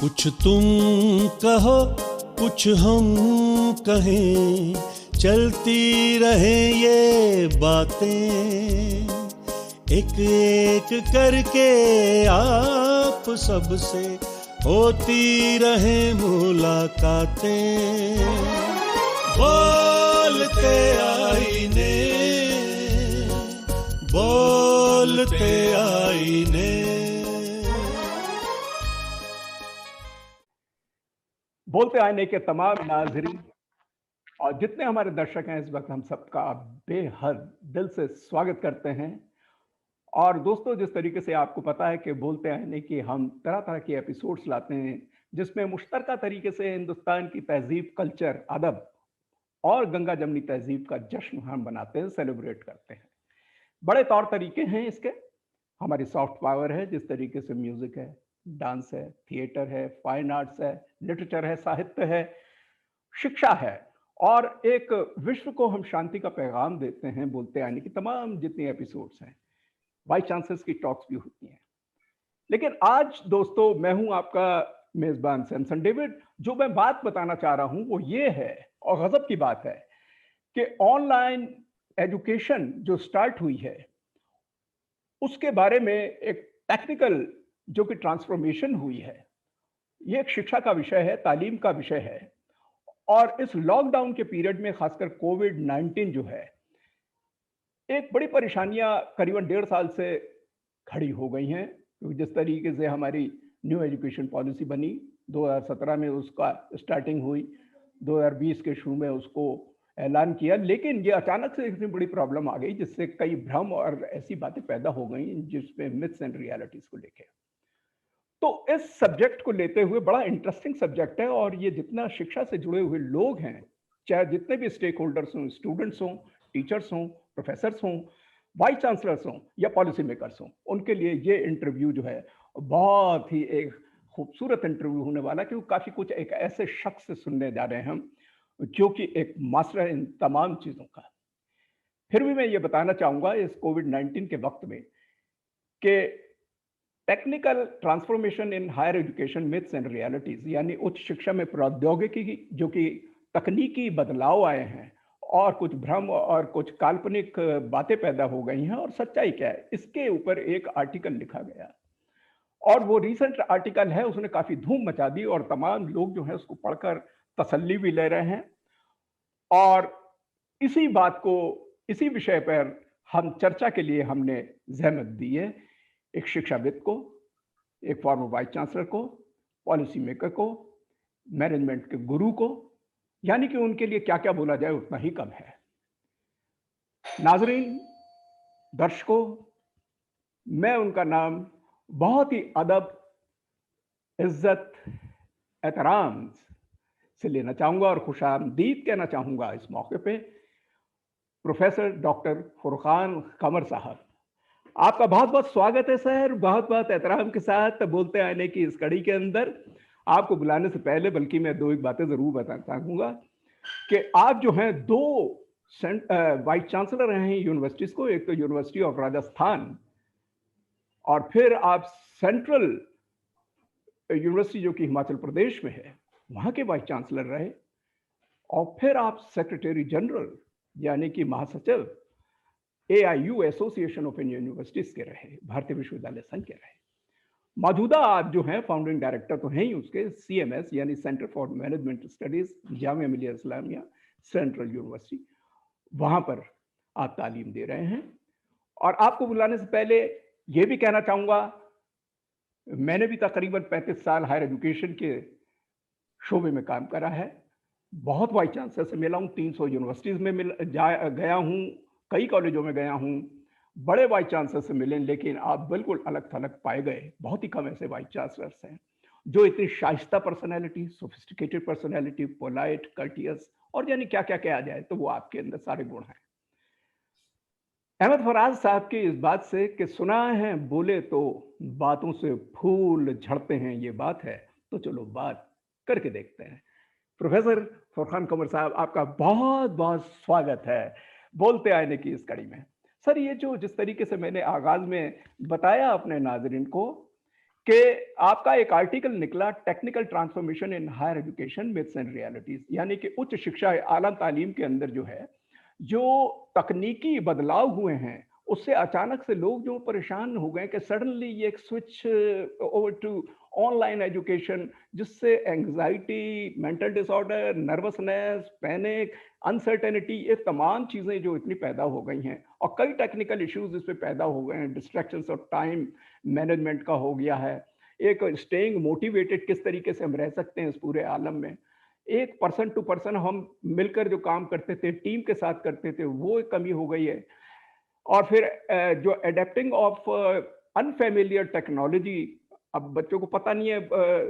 कुछ तुम कहो कुछ हम कहें, चलती रहे ये बातें, एक एक करके आप सबसे होती रहे मुलाकातें। बोलते आईने, बोलते आईने। बोलते आईने के तमाम नाज़रीन और जितने हमारे दर्शक हैं, इस वक्त हम सबका बेहद दिल से स्वागत करते हैं। और दोस्तों, जिस तरीके से आपको पता है कि बोलते आईने की हम तरह तरह के एपिसोड्स लाते हैं, जिसमें मुश्तरका तरीके से हिंदुस्तान की तहजीब, कल्चर, अदब और गंगा जमनी तहजीब का जश्न हम मनाते हैं, सेलिब्रेट करते हैं। बड़े तौर तरीके हैं इसके। हमारी सॉफ्ट पावर है, जिस तरीके से म्यूजिक है, डांस है, थिएटर है, फाइन आर्ट्स है, लिटरेचर है, साहित्य है, शिक्षा है, और एक विश्व को हम शांति का पैगाम देते हैं। बोलते आने की तमाम जितनी एपिसोड्स हैं, वाइस चांसलर्स की टॉक्स भी होती हैं। लेकिन आज दोस्तों, मैं हूं आपका मेजबान सैमसन डेविड। जो मैं बात बताना चाह रहा हूं वो ये है, और गजब की बात है, कि ऑनलाइन एजुकेशन जो स्टार्ट हुई है, उसके बारे में एक टेक्निकल जो कि ट्रांसफॉर्मेशन हुई है। ये एक शिक्षा का विषय है, तालीम का विषय है। और इस लॉकडाउन के पीरियड में, खासकर कोविड-19 जो है, एक बड़ी परेशानियां करीबन 1.5 साल से खड़ी हो गई हैं। क्योंकि जिस तरीके से हमारी न्यू एजुकेशन पॉलिसी बनी, 2017 में उसका स्टार्टिंग हुई, 2020 के शुरू में उसको ऐलान किया, लेकिन ये अचानक से इतनी बड़ी प्रॉब्लम आ गई, जिससे कई भ्रम और ऐसी बातें पैदा हो गई जिसमें मिथ्स एंड रियलिटीज को लेके। तो इस सब्जेक्ट को लेते हुए, बड़ा इंटरेस्टिंग सब्जेक्ट है, और ये जितना शिक्षा से जुड़े हुए लोग हैं, चाहे जितने भी स्टेक होल्डर्स हों, स्टूडेंट्स हों, टीचर्स हों, प्रोफेसर्स हों, वाइस चांसलर्स हों या पॉलिसी मेकर्स हों, उनके लिए ये इंटरव्यू जो है बहुत ही एक खूबसूरत इंटरव्यू होने वाला है। क्योंकि काफी कुछ एक ऐसे शख्स से सुनने जा रहे हैं हम, जो कि एक मास्टर है इन तमाम चीजों का। फिर भी मैं ये बताना चाहूंगा इस कोविड-19 के वक्त में कि technical transformation in higher education myths and realities, यानी उच्च शिक्षा में प्रौद्योगिकी की जो कि तकनीकी बदलाव आए हैं, और कुछ भ्रम और कुछ काल्पनिक बातें पैदा हो गई हैं, और सच्चाई क्या है, इसके ऊपर एक आर्टिकल लिखा गया। और वो रिसेंट आर्टिकल है, उसने काफी धूम मचा दी, और तमाम लोग जो है उसको पढ़कर तसल्ली भी ले रहे हैं। और इसी बात को, इसी विषय पर हम चर्चा के लिए हमने जहमत दी है एक शिक्षाविद को, एक फॉर्मर वाइस चांसलर को, पॉलिसी मेकर को, मैनेजमेंट के गुरु को। यानी कि उनके लिए क्या क्या बोला जाए उतना ही कम है। नाजरीन, दर्शकों, मैं उनका नाम बहुत ही अदब, इज्जत, एहतराम से लेना चाहूंगा और खुशामदीद कहना चाहूंगा इस मौके पे प्रोफेसर डॉक्टर फुरकान कमर साहब। आपका बहुत बहुत स्वागत है सर, बहुत बहुत एहतराम के साथ बोलते आने की इस कड़ी के अंदर। आपको बुलाने से पहले बल्कि मैं दो एक बातें जरूर बताना चाहूंगा कि आप जो हैं, दो वाइस चांसलर रहे हैं यूनिवर्सिटीज को। एक तो यूनिवर्सिटी ऑफ राजस्थान, और फिर आप सेंट्रल यूनिवर्सिटी जो कि हिमाचल प्रदेश में है, वहां के वाइस चांसलर रहे। और फिर आप सेक्रेटरी जनरल यानी कि महासचिव AIU, association of Indian universities के रहे, भारतीय विश्वविद्यालय संघ के रहे। मौजूदा आप जो हैं फाउंडिंग डायरेक्टर तो हैं ही उसके, CMS यानी centre for management studies, Jamia Millia Islamia central university, वहां पर आप तालीम दे रहे हैं। और आपको बुलाने से पहले यह भी कहना चाहूंगा, मैंने भी तकरीबन 35 साल हायर एजुकेशन के शोबे में काम करा है। बहुत वाइस चांसलर से मिला हूं, 300 यूनिवर्सिटीज में गया हूं, कई कॉलेजों में गया हूं, बड़े वाइस चांसलर से मिले, लेकिन आप बिल्कुल अलग थलग पाए गए। बहुत ही कम ऐसे वाइस चांसलर्स हैं जो इतनी शाइस्ता personality, sophisticated personality, polite, courteous, और यानी क्या क्या कहा जाए, तो वो आपके अंदर सारे गुण हैं। अहमद फराज साहब की इस बात से कि सुना है बोले तो बातों से फूल झड़ते हैं, ये बात है, तो चलो बात करके देखते हैं। प्रोफेसर फुरकान कमर साहब, आपका बहुत बहुत स्वागत है बोलते आने की इस कड़ी में। सर, ये जो जिस तरीके से मैंने आगाज में बताया अपने नाजरीन को कि आपका एक आर्टिकल निकला, technical transformation in higher education myths and realities, यानी कि उच्च शिक्षा आला तालीम के अंदर जो है, जो तकनीकी बदलाव हुए हैं, उससे अचानक से लोग जो परेशान हो गए कि सडनली ये एक switch over to online education, जिससे anxiety, mental disorder, nervousness, panic, uncertainty, ये तमाम चीज़ें जो इतनी पैदा हो गई हैं, और कई टेक्निकल इश्यूज इस पे पैदा हो गए हैं, डिस्ट्रैक्शंस और टाइम मैनेजमेंट का हो गया है, एक स्टेइंग मोटिवेटेड किस तरीके से हम रह सकते हैं इस पूरे आलम में, एक पर्सन टू पर्सन हम मिलकर जो काम करते थे, टीम के साथ करते थे, वो एक कमी हो गई है। और फिर जो अडेप्टिंग ऑफ अनफेमिलियर टेक्नोलॉजी, अब बच्चों को पता नहीं है,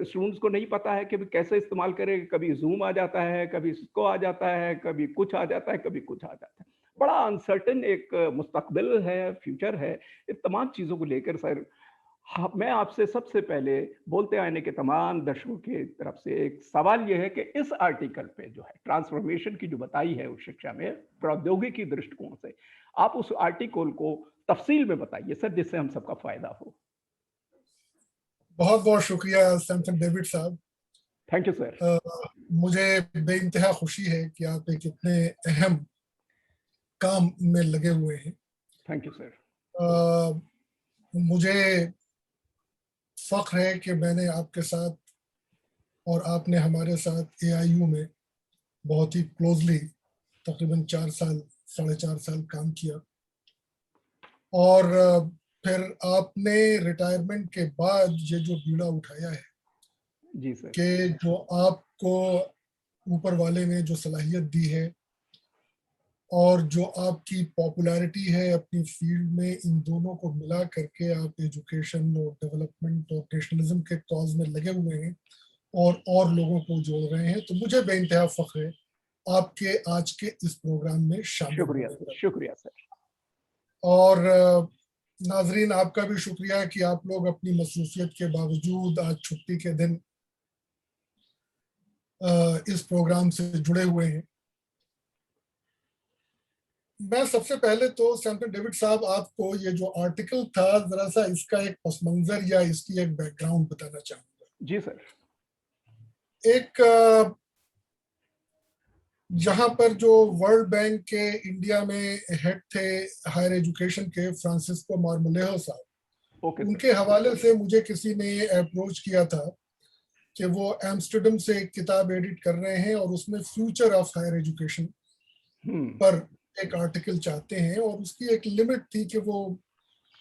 स्टूडेंट्स को नहीं पता है कि भी कैसे इस्तेमाल करें, कभी जूम आ जाता है, कभी इसको आ जाता है, कभी कुछ आ जाता है, कभी कुछ आ जाता है, बड़ा अनसर्टेन एक मुस्तकबिल है, फ्यूचर है। इन तमाम चीज़ों को लेकर सर, हाँ, मैं आपसे सबसे पहले बोलते आने के तमाम दर्शकों की तरफ से एक सवाल यह है कि इस आर्टिकल पे जो है ट्रांसफॉर्मेशन की जो बताई है उस शिक्षा में प्रौद्योगिकी दृष्टिकोण से, आप उस आर्टिकल को तफसील में बताइए सर, जिससे हम सबका फायदा हो। बहुत बहुत शुक्रिया सैमसन डेविड साहब। Thank you sir. मुझे बेइंतहा खुशी है कि आप एक इतने अहम काम में लगे हुए हैं। Thank you sir. मुझे फख्र है कि मैंने आपके साथ और आपने हमारे साथ AIU में बहुत ही क्लोजली तकरीबन 4 साल 4.5 साल काम किया, और फिर आपने रिटायरमेंट के बाद ये जो बीड़ा उठाया है जी सर, कि जो आपको ऊपर वाले ने जो सलाहियत दी है और जो आपकी पॉपुलैरिटी है अपनी फील्ड में, इन दोनों को मिला करके आप एजुकेशन और डेवलपमेंट और नेशनलिज्म के कॉज में लगे हुए हैं और लोगों को जोड़ रहे हैं। तो मुझे बेइंतहा फख्र है आपके आज के इस प्रोग्राम में शामिल। शुक्रिया सर, शुक्रिया सर। और नाजरीन, आपका भी शुक्रिया कि आप लोग अपनी मसरूफियत के बावजूद आज छुट्टी के दिन इस प्रोग्राम से जुड़े हुए हैं। मैं सबसे पहले तो सैमसन डेविड साहब, आपको ये जो आर्टिकल था, जरा सा इसका एक पस मंजर या इसकी एक बैकग्राउंड बताना चाहूंगा। जी सर। एक जहां पर जो वर्ल्ड बैंक के इंडिया में हेड थे हायर एजुकेशन के, फ्रांसिस्को मार्मोलेहो साहब, उनके हवाले से मुझे किसी ने अप्रोच किया था कि वो एम्स्टर्डम से एक किताब एडिट कर रहे हैं और उसमें फ्यूचर ऑफ हायर एजुकेशन पर एक आर्टिकल चाहते हैं, और उसकी एक लिमिट थी कि वो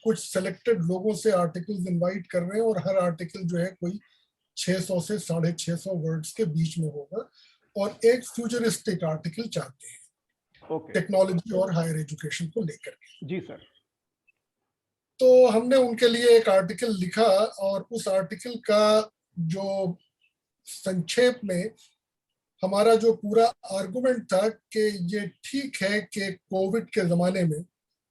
कुछ सेलेक्टेड लोगों से आर्टिकल्स इनवाइट कर रहे हैं और हर आर्टिकल जो है कोई 600 से 650 वर्ड्स के बीच में होगा, और एक फ्यूचरिस्टिक आर्टिकल चाहते हैं टेक्नोलॉजी और हायर एजुकेशन को लेकर। जी सर। तो हमने उनके लिए एक आर्टिकल लिखा, और उस आर्टिकल का जो संक्षेप में हमारा जो पूरा आर्गुमेंट था कि ये ठीक है कि कोविड के ज़माने में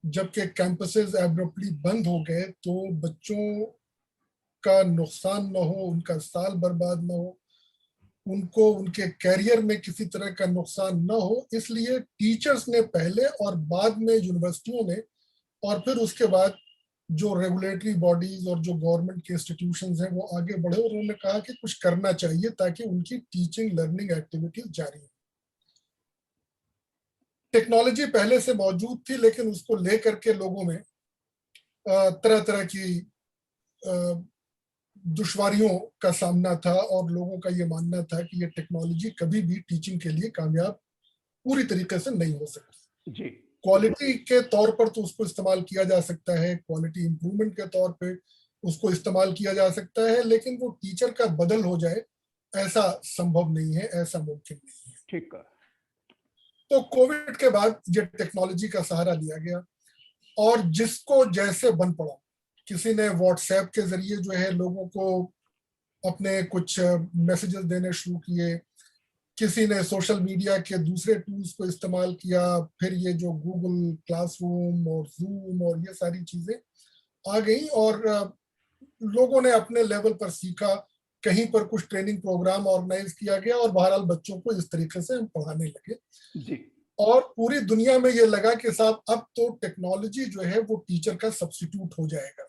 जबकि कैंपसेस एब्रप्टली बंद हो गए तो बच्चों का नुकसान न हो, उनका साल बर्बाद न हो, उनको उनके कैरियर में किसी तरह का नुकसान न हो, इसलिए टीचर्स ने पहले और बाद में यूनिवर्सिटियों ने और फिर उसके बाद जो रेगुलेटरी बॉडीज और जो गवर्नमेंट के इंस्टीट्यूशंस हैं वो आगे बढ़े और उन्होंने कहा कि कुछ करना चाहिए ताकि उनकी टीचिंग लर्निंग एक्टिविटीज जारी हो। टेक्नोलॉजी पहले से मौजूद थी, लेकिन उसको लेकर के लोगों में तरह तरह की दुश्वारियों का सामना था, और लोगों का ये मानना था कि ये टेक्नोलॉजी कभी भी टीचिंग के लिए कामयाब पूरी तरीके से नहीं हो सकती। जी। क्वालिटी के तौर पर तो उसको इस्तेमाल किया जा सकता है, क्वालिटी इंप्रूवमेंट के तौर पे उसको इस्तेमाल किया जा सकता है, लेकिन वो टीचर का बदल हो जाए ऐसा संभव नहीं है, ऐसा मुमकिन नहीं है। ठीक है। तो कोविड के बाद ये टेक्नोलॉजी का सहारा लिया गया और जिसको जैसे बन पड़ा, किसी ने व्हाट्सएप के जरिए जो है लोगों को अपने कुछ मैसेजेस देने शुरू किए, किसी ने सोशल मीडिया के दूसरे टूल्स को इस्तेमाल किया, फिर ये जो गूगल क्लासरूम और जूम और ये सारी चीजें आ गई और लोगों ने अपने लेवल पर सीखा, कहीं पर कुछ ट्रेनिंग प्रोग्राम ऑर्गेनाइज किया गया और बहरहाल बच्चों को इस तरीके से हम पढ़ाने लगे जी। और पूरी दुनिया में ये लगा कि साहब अब तो टेक्नोलॉजी जो है वो टीचर का सब्स्टिट्यूट हो जाएगा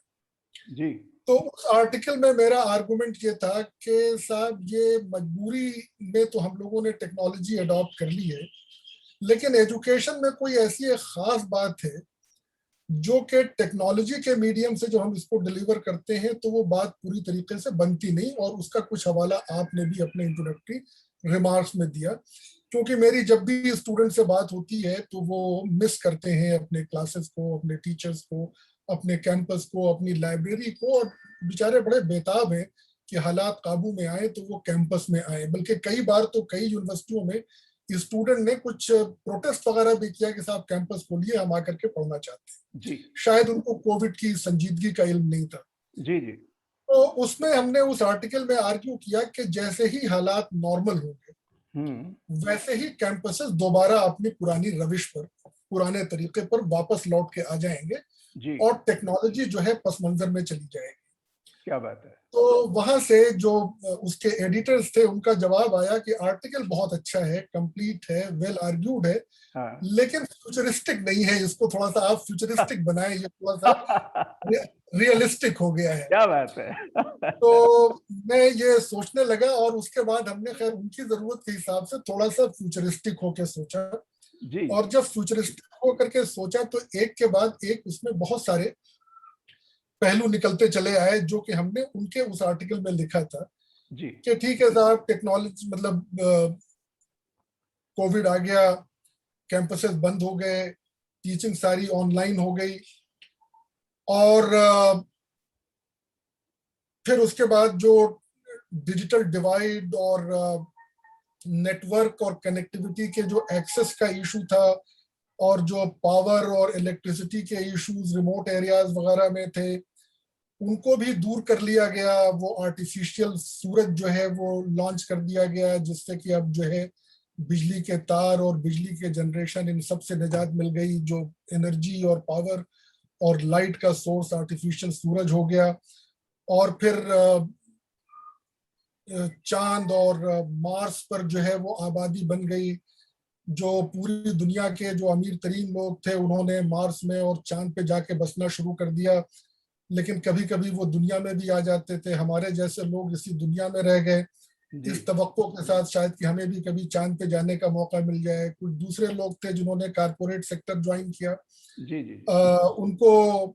जी। तो उस आर्टिकल में मेरा आर्गुमेंट ये था कि साहब ये मजबूरी में तो हम लोगों ने टेक्नोलॉजी अडॉप्ट कर ली है, लेकिन एजुकेशन में कोई ऐसी एक खास बात है जो कि टेक्नोलॉजी के मीडियम से जो हम इसको डिलीवर करते हैं तो वो बात पूरी तरीके से बनती नहीं, और उसका कुछ हवाला आपने भी अपने इंट्रोडक्टरी रिमार्क्स में दिया। क्योंकि मेरी जब भी स्टूडेंट से बात होती है तो वो मिस करते हैं अपने क्लासेस को, अपने टीचर्स को, अपने कैंपस को, अपनी लाइब्रेरी को, और बेचारे बड़े बेताब हैं कि हालात काबू में आए तो वो कैंपस में आए। बल्कि कई बार तो कई यूनिवर्सिटियों में स्टूडेंट ने कुछ प्रोटेस्ट वगैरह भी किया कि साहब कैंपस खोलिए, हम आकर के पढ़ना चाहते हैं जी। शायद उनको कोविड की संजीदगी का इल्म नहीं था। जी जी। तो उसमें हमने उस आर्टिकल में आर्ग्यू किया कि जैसे ही हालात नॉर्मल होंगे वैसे ही कैंपसेस दोबारा अपनी पुरानी रविश पर, पुराने तरीके पर वापस लौट के आ जाएंगे जी। और टेक्नोलॉजी जो है पसमंजर में चली जाएगी। क्या बात है। तो वहां से जो उसके एडिटर्स थे उनका जवाब आया कि आर्टिकल बहुत अच्छा है, कंप्लीट है, वेल आर्ग्यूड है, हाँ। लेकिन फ्यूचरिस्टिक नहीं है, इसको थोड़ा सा आप फ्यूचरिस्टिक बनाएं, ये थोड़ा सा रियलिस्टिक हो गया है। क्या बात है। तो मैं ये सोचने लगा और उसके बाद हमने खैर उनकी जरूरत के हिसाब से थोड़ा सा फ्यूचरिस्टिक होकर सोचा। जी। और जब फ्यूचरिस्टिक होकर के सोचा तो एक के बाद एक उसमें बहुत सारे पहलू निकलते चले आए जो कि हमने उनके उस आर्टिकल में लिखा था जी। कि ठीक है साहब, टेक्नोलॉजी मतलब कोविड आ गया, कैंपसेस बंद हो गए, टीचिंग सारी ऑनलाइन हो गई, और फिर उसके बाद जो डिजिटल डिवाइड और नेटवर्क और कनेक्टिविटी के जो एक्सेस का इशू था, और जो पावर और इलेक्ट्रिसिटी के इश्यूज रिमोट एरियाज वगैरह में थे, उनको भी दूर कर लिया गया। वो आर्टिफिशियल सूरज जो है वो लॉन्च कर दिया गया, जिससे कि अब जो है बिजली के तार और बिजली के जनरेशन इन सब से निजात मिल गई। जो एनर्जी और पावर और लाइट का सोर्स आर्टिफिशियल सूरज हो गया। और फिर चांद और मार्स पर जो है वो आबादी बन गई। जो पूरी दुनिया के जो अमीर तरीन लोग थे उन्होंने मार्स में और चांद पे जाके बसना शुरू कर दिया, लेकिन कभी कभी वो दुनिया में भी आ जाते थे। हमारे जैसे लोग इसी दुनिया में रह गए, इस तवक्को के साथ शायद कि हमें भी कभी चांद पे जाने का मौका मिल जाए। कुछ दूसरे लोग थे जिन्होंने कारपोरेट सेक्टर ज्वाइन किया, जी जी। उनको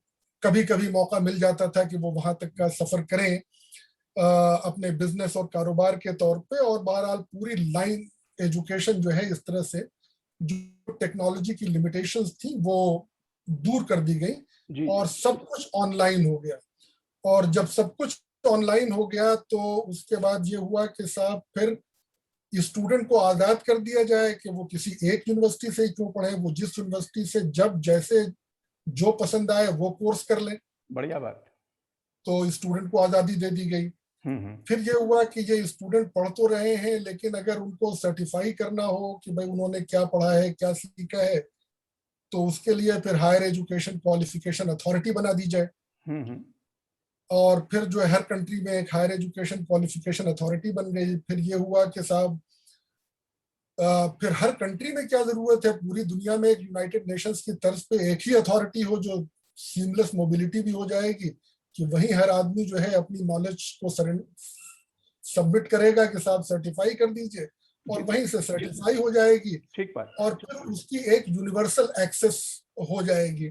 कभी कभी मौका मिल जाता था कि वो वहां तक का सफर करें अपने बिजनेस और कारोबार के तौर पे। और बहरहाल पूरी लाइन एजुकेशन जो है इस तरह से जो टेक्नोलॉजी की लिमिटेशंस थी वो दूर कर दी गई और सब कुछ ऑनलाइन हो गया। और जब सब कुछ ऑनलाइन हो गया तो उसके बाद ये हुआ कि साहब फिर स्टूडेंट को आजाद कर दिया जाए कि वो किसी एक यूनिवर्सिटी से ही क्यों पढ़े, वो जिस यूनिवर्सिटी से जब जैसे जो पसंद आए वो कोर्स कर ले। बढ़िया बात। तो स्टूडेंट को आजादी दे दी गई। फिर ये हुआ कि ये स्टूडेंट पढ़ तो रहे हैं, लेकिन अगर उनको सर्टिफाई करना हो कि भाई उन्होंने क्या पढ़ा है, क्या सीखा है, तो उसके लिए फिर हायर एजुकेशन क्वालिफिकेशन अथॉरिटी बना दी जाए। और फिर जो है हर कंट्री में एक हायर एजुकेशन क्वालिफिकेशन अथॉरिटी बन गई। फिर ये हुआ कि साहब फिर हर कंट्री में क्या जरूरत है, पूरी दुनिया में एक यूनाइटेड नेशंस की तर्ज पे एक ही अथॉरिटी हो जो सीमलेस मोबिलिटी भी हो जाएगी, कि वहीं हर आदमी जो है अपनी नॉलेज को सबमिट करेगा कि साहब सर्टिफाई कर दीजिए, और वहीं से सर्टिफाई हो जाएगी। ठीक बात। और फिर उसकी एक यूनिवर्सल एक्सेस हो जाएगी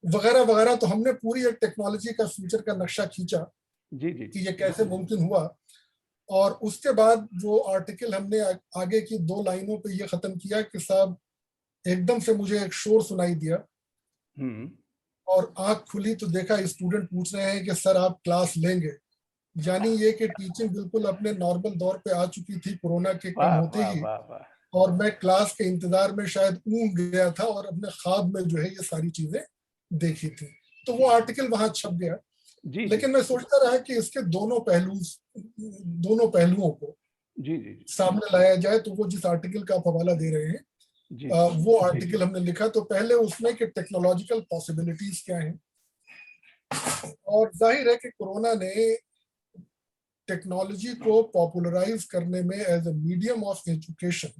वगैरह वगैरह। तो हमने पूरी एक टेक्नोलॉजी का फ्यूचर का नक्शा खींचा जी जी कि ये कैसे मुमकिन हुआ। और उसके बाद वो आर्टिकल हमने आगे की 2 लाइनों पे ये खत्म किया कि साहब एकदम से मुझे एक शोर सुनाई दिया और आंख खुली तो देखा स्टूडेंट पूछ रहे हैं कि सर आप क्लास लेंगे। यानी ये कि टीचिंग बिल्कुल अपने नॉर्मल दौर पे आ चुकी थी कोरोना के कम होते ही। और मैं क्लास के इंतजार में शायद ऊँघ गया था और अपने ख्वाब में जो है ये सारी चीजें देखी थी। तो वो आर्टिकल वहां छप गया। लेकिन मैं सोचता रहा कि इसके दोनों पहलुओं को सामने लाया जाए। तो वो जिस आर्टिकल का आप हवाला दे रहे हैं वो आर्टिकल हमने लिखा। तो पहले उसमें कि टेक्नोलॉजिकल पॉसिबिलिटीज क्या हैं, और जाहिर है कि कोरोना ने टेक्नोलॉजी को पॉपुलराइज करने में as a medium of education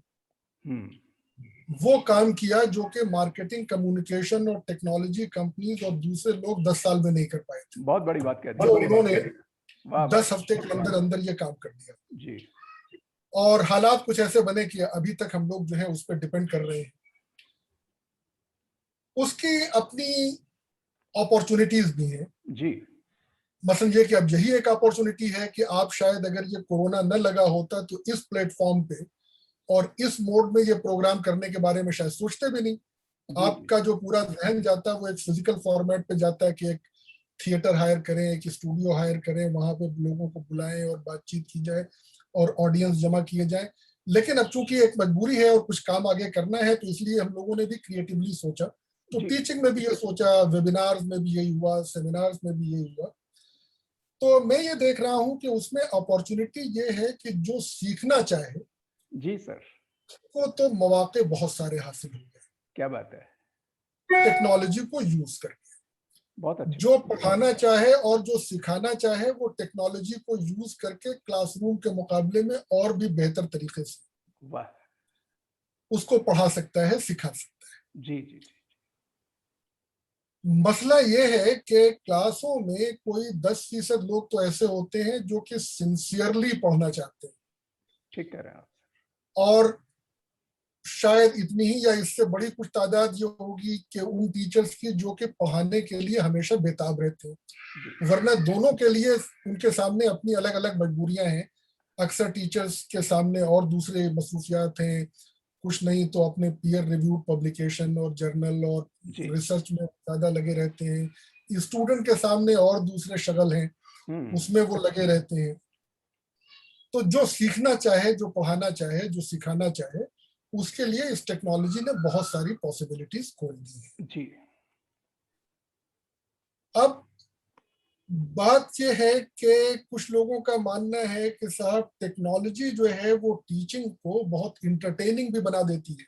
वो काम किया जो कि मार्केटिंग, कम्युनिकेशन और टेक्नोलॉजी कंपनीज और दूसरे लोग 10 साल में नहीं कर पाए थे। बहुत बड़ी बात कह दी। तो उन्होंने वाह, 10 हफ्ते के अंदर अंदर ये काम कर दिया जी। और हालात कुछ ऐसे बने कि अभी तक हम लोग जो है उस पर डिपेंड कर रहे हैं। उसकी अपनी अपॉर्चुनिटीज भी हैं जी। मसलन ये कि अब यही एक अपॉर्चुनिटी है कि आप शायद अगर ये कोरोना न लगा होता तो इस प्लेटफॉर्म पे और इस मोड में ये प्रोग्राम करने के बारे में शायद सोचते भी नहीं। आपका जो पूरा ध्यान जाता है वो एक फिजिकल फॉर्मेट पे जाता है कि एक थिएटर हायर करें, एक स्टूडियो हायर करें, वहां पे लोगों को बुलाएं और बातचीत की जाए और ऑडियंस जमा किए जाए। लेकिन अब चूंकि एक मजबूरी है और कुछ काम आगे करना है तो इसलिए हम लोगों ने भी क्रिएटिवली सोचा। तो टीचिंग में भी ये सोचा, वेबिनार्स में भी यही हुआ, सेमिनार्स में भी यही हुआ। तो मैं ये देख रहा हूं कि उसमें अपॉर्चुनिटी ये है कि जो सीखना चाहे जी सर को तो मौके बहुत सारे हासिल हो गए। क्या बात है। टेक्नोलॉजी को यूज करके बहुत अच्छा। जो पढ़ाना चाहे और जो सिखाना चाहे वो टेक्नोलॉजी को यूज करके क्लासरूम के मुकाबले में और भी बेहतर तरीके से वाह उसको पढ़ा सकता है, सिखा सकता है। जी जी जी। मसला ये है कि क्लासों में कोई 10% लोग तो ऐसे होते हैं जो कि सिंसियरली पढ़ना चाहते हैं। ठीक कह रहे हैं आप। और शायद इतनी ही या इससे बड़ी कुछ तादाद ये होगी कि उन टीचर्स की जो कि पढ़ाने के लिए हमेशा बेताब रहते हैं। वरना दोनों के लिए उनके सामने अपनी अलग अलग मजबूरियां हैं। अक्सर टीचर्स के सामने और दूसरे मसरूफियात हैं, कुछ नहीं तो अपने पीयर रिव्यूड पब्लिकेशन और जर्नल और रिसर्च में ज्यादा लगे रहते हैं। स्टूडेंट के सामने और दूसरे शगल हैं, उसमें वो लगे रहते हैं। तो जो सीखना चाहे, जो पढ़ाना चाहे, जो सिखाना चाहे, उसके लिए इस टेक्नोलॉजी ने बहुत सारी पॉसिबिलिटीज खोल दी है जी। अब बात यह है कि कुछ लोगों का मानना है कि साहब टेक्नोलॉजी जो है वो टीचिंग को बहुत इंटरटेनिंग भी बना देती है।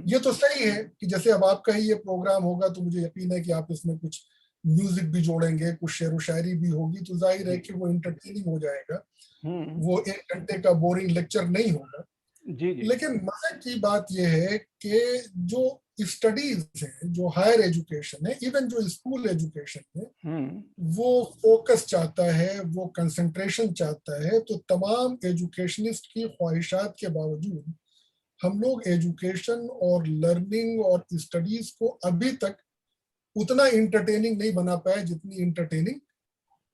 ये तो सही है कि जैसे अब आपका ही ये प्रोग्राम होगा तो मुझे यकीन है कि आप इसमें कुछ म्यूजिक भी जोड़ेंगे, कुछ शेर व शायरी भी होगी, तो जाहिर है कि वो इंटरटेनिंग हो जाएगा। वो 1 घंटे का बोरिंग लेक्चर नहीं होगा। जी जी। लेकिन मजे की बात यह है कि जो स्टडीज है, जो हायर एजुकेशन है, इवन जो स्कूल एजुकेशन है, वो फोकस चाहता है, वो कंसंट्रेशन चाहता है। तो तमाम एजुकेशनिस्ट की ख्वाहिशात के बावजूद हम लोग एजुकेशन और लर्निंग और स्टडीज को अभी तक उतना इंटरटेनिंग नहीं बना पाए जितनी इंटरटेनिंग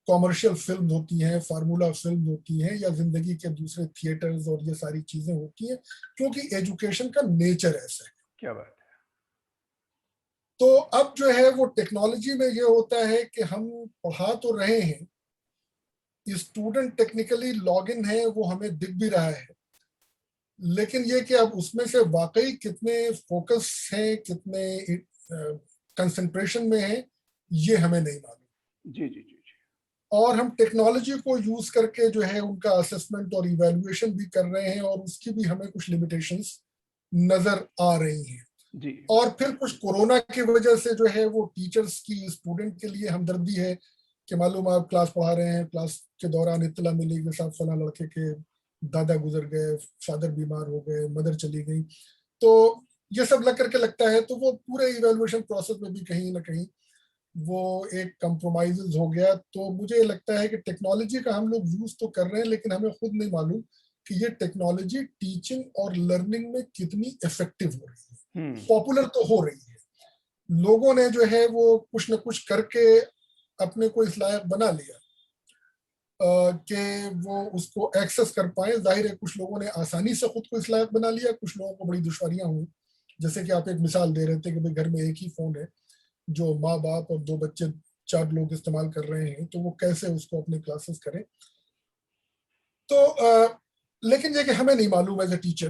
कॉमर्शियल फिल्म होती हैं, फार्मूला फिल्म होती हैं, या जिंदगी के दूसरे थिएटर्स और ये सारी चीजें होती हैं, क्योंकि एजुकेशन का नेचर ऐसा है। क्या बात है। तो अब जो है वो टेक्नोलॉजी में ये होता है कि हम पढ़ा तो रहे हैं, स्टूडेंट टेक्निकली लॉगिन है, वो हमें दिख भी रहा है, लेकिन ये कि अब उसमें से वाकई कितने फोकस हैं, कितने कंसंट्रेशन में है, ये हमें नहीं मालूम। जी जी जी। और हम टेक्नोलॉजी को यूज करके जो है उनका असेसमेंट और इवैल्यूएशन भी कर रहे हैं और उसकी भी हमें कुछ लिमिटेशंस नजर आ रही हैं जी। और फिर कुछ कोरोना की वजह से जो है वो टीचर्स की स्टूडेंट के लिए हमदर्दी है कि मालूम आप क्लास पढ़ा रहे हैं, क्लास के दौरान इत्तला मिली कि साहब फला लड़के के दादा गुजर गए, फादर बीमार हो गए, मदर चली गई, तो ये सब लग करके लगता है। तो वो पूरे इवैल्यूएशन प्रोसेस में भी कहीं ना कहीं वो एक कंप्रोमाइज हो गया। तो मुझे लगता है कि टेक्नोलॉजी का हम लोग यूज तो कर रहे हैं, लेकिन हमें खुद नहीं मालूम कि ये टेक्नोलॉजी टीचिंग और लर्निंग में कितनी इफेक्टिव हो रही है। पॉपुलर तो हो रही है, लोगों ने जो है वो कुछ न कुछ करके अपने को इस लायक बना लिया कि वो उसको एक्सेस कर पाए। जाहिर है कुछ लोगों ने आसानी से खुद को इस लायक बना लिया, कुछ लोगों को बड़ी दुश्वारियां हुई। जैसे कि आप एक मिसाल दे रहे थे कि भाई घर में एक ही फोन है जो माँ बाप और 2 बच्चे 4 लोग इस्तेमाल कर रहे हैं, तो वो कैसे उसको अपने क्लासेस करें। तो लेकिन ये कि हमें नहीं मालूम एज ए टीचर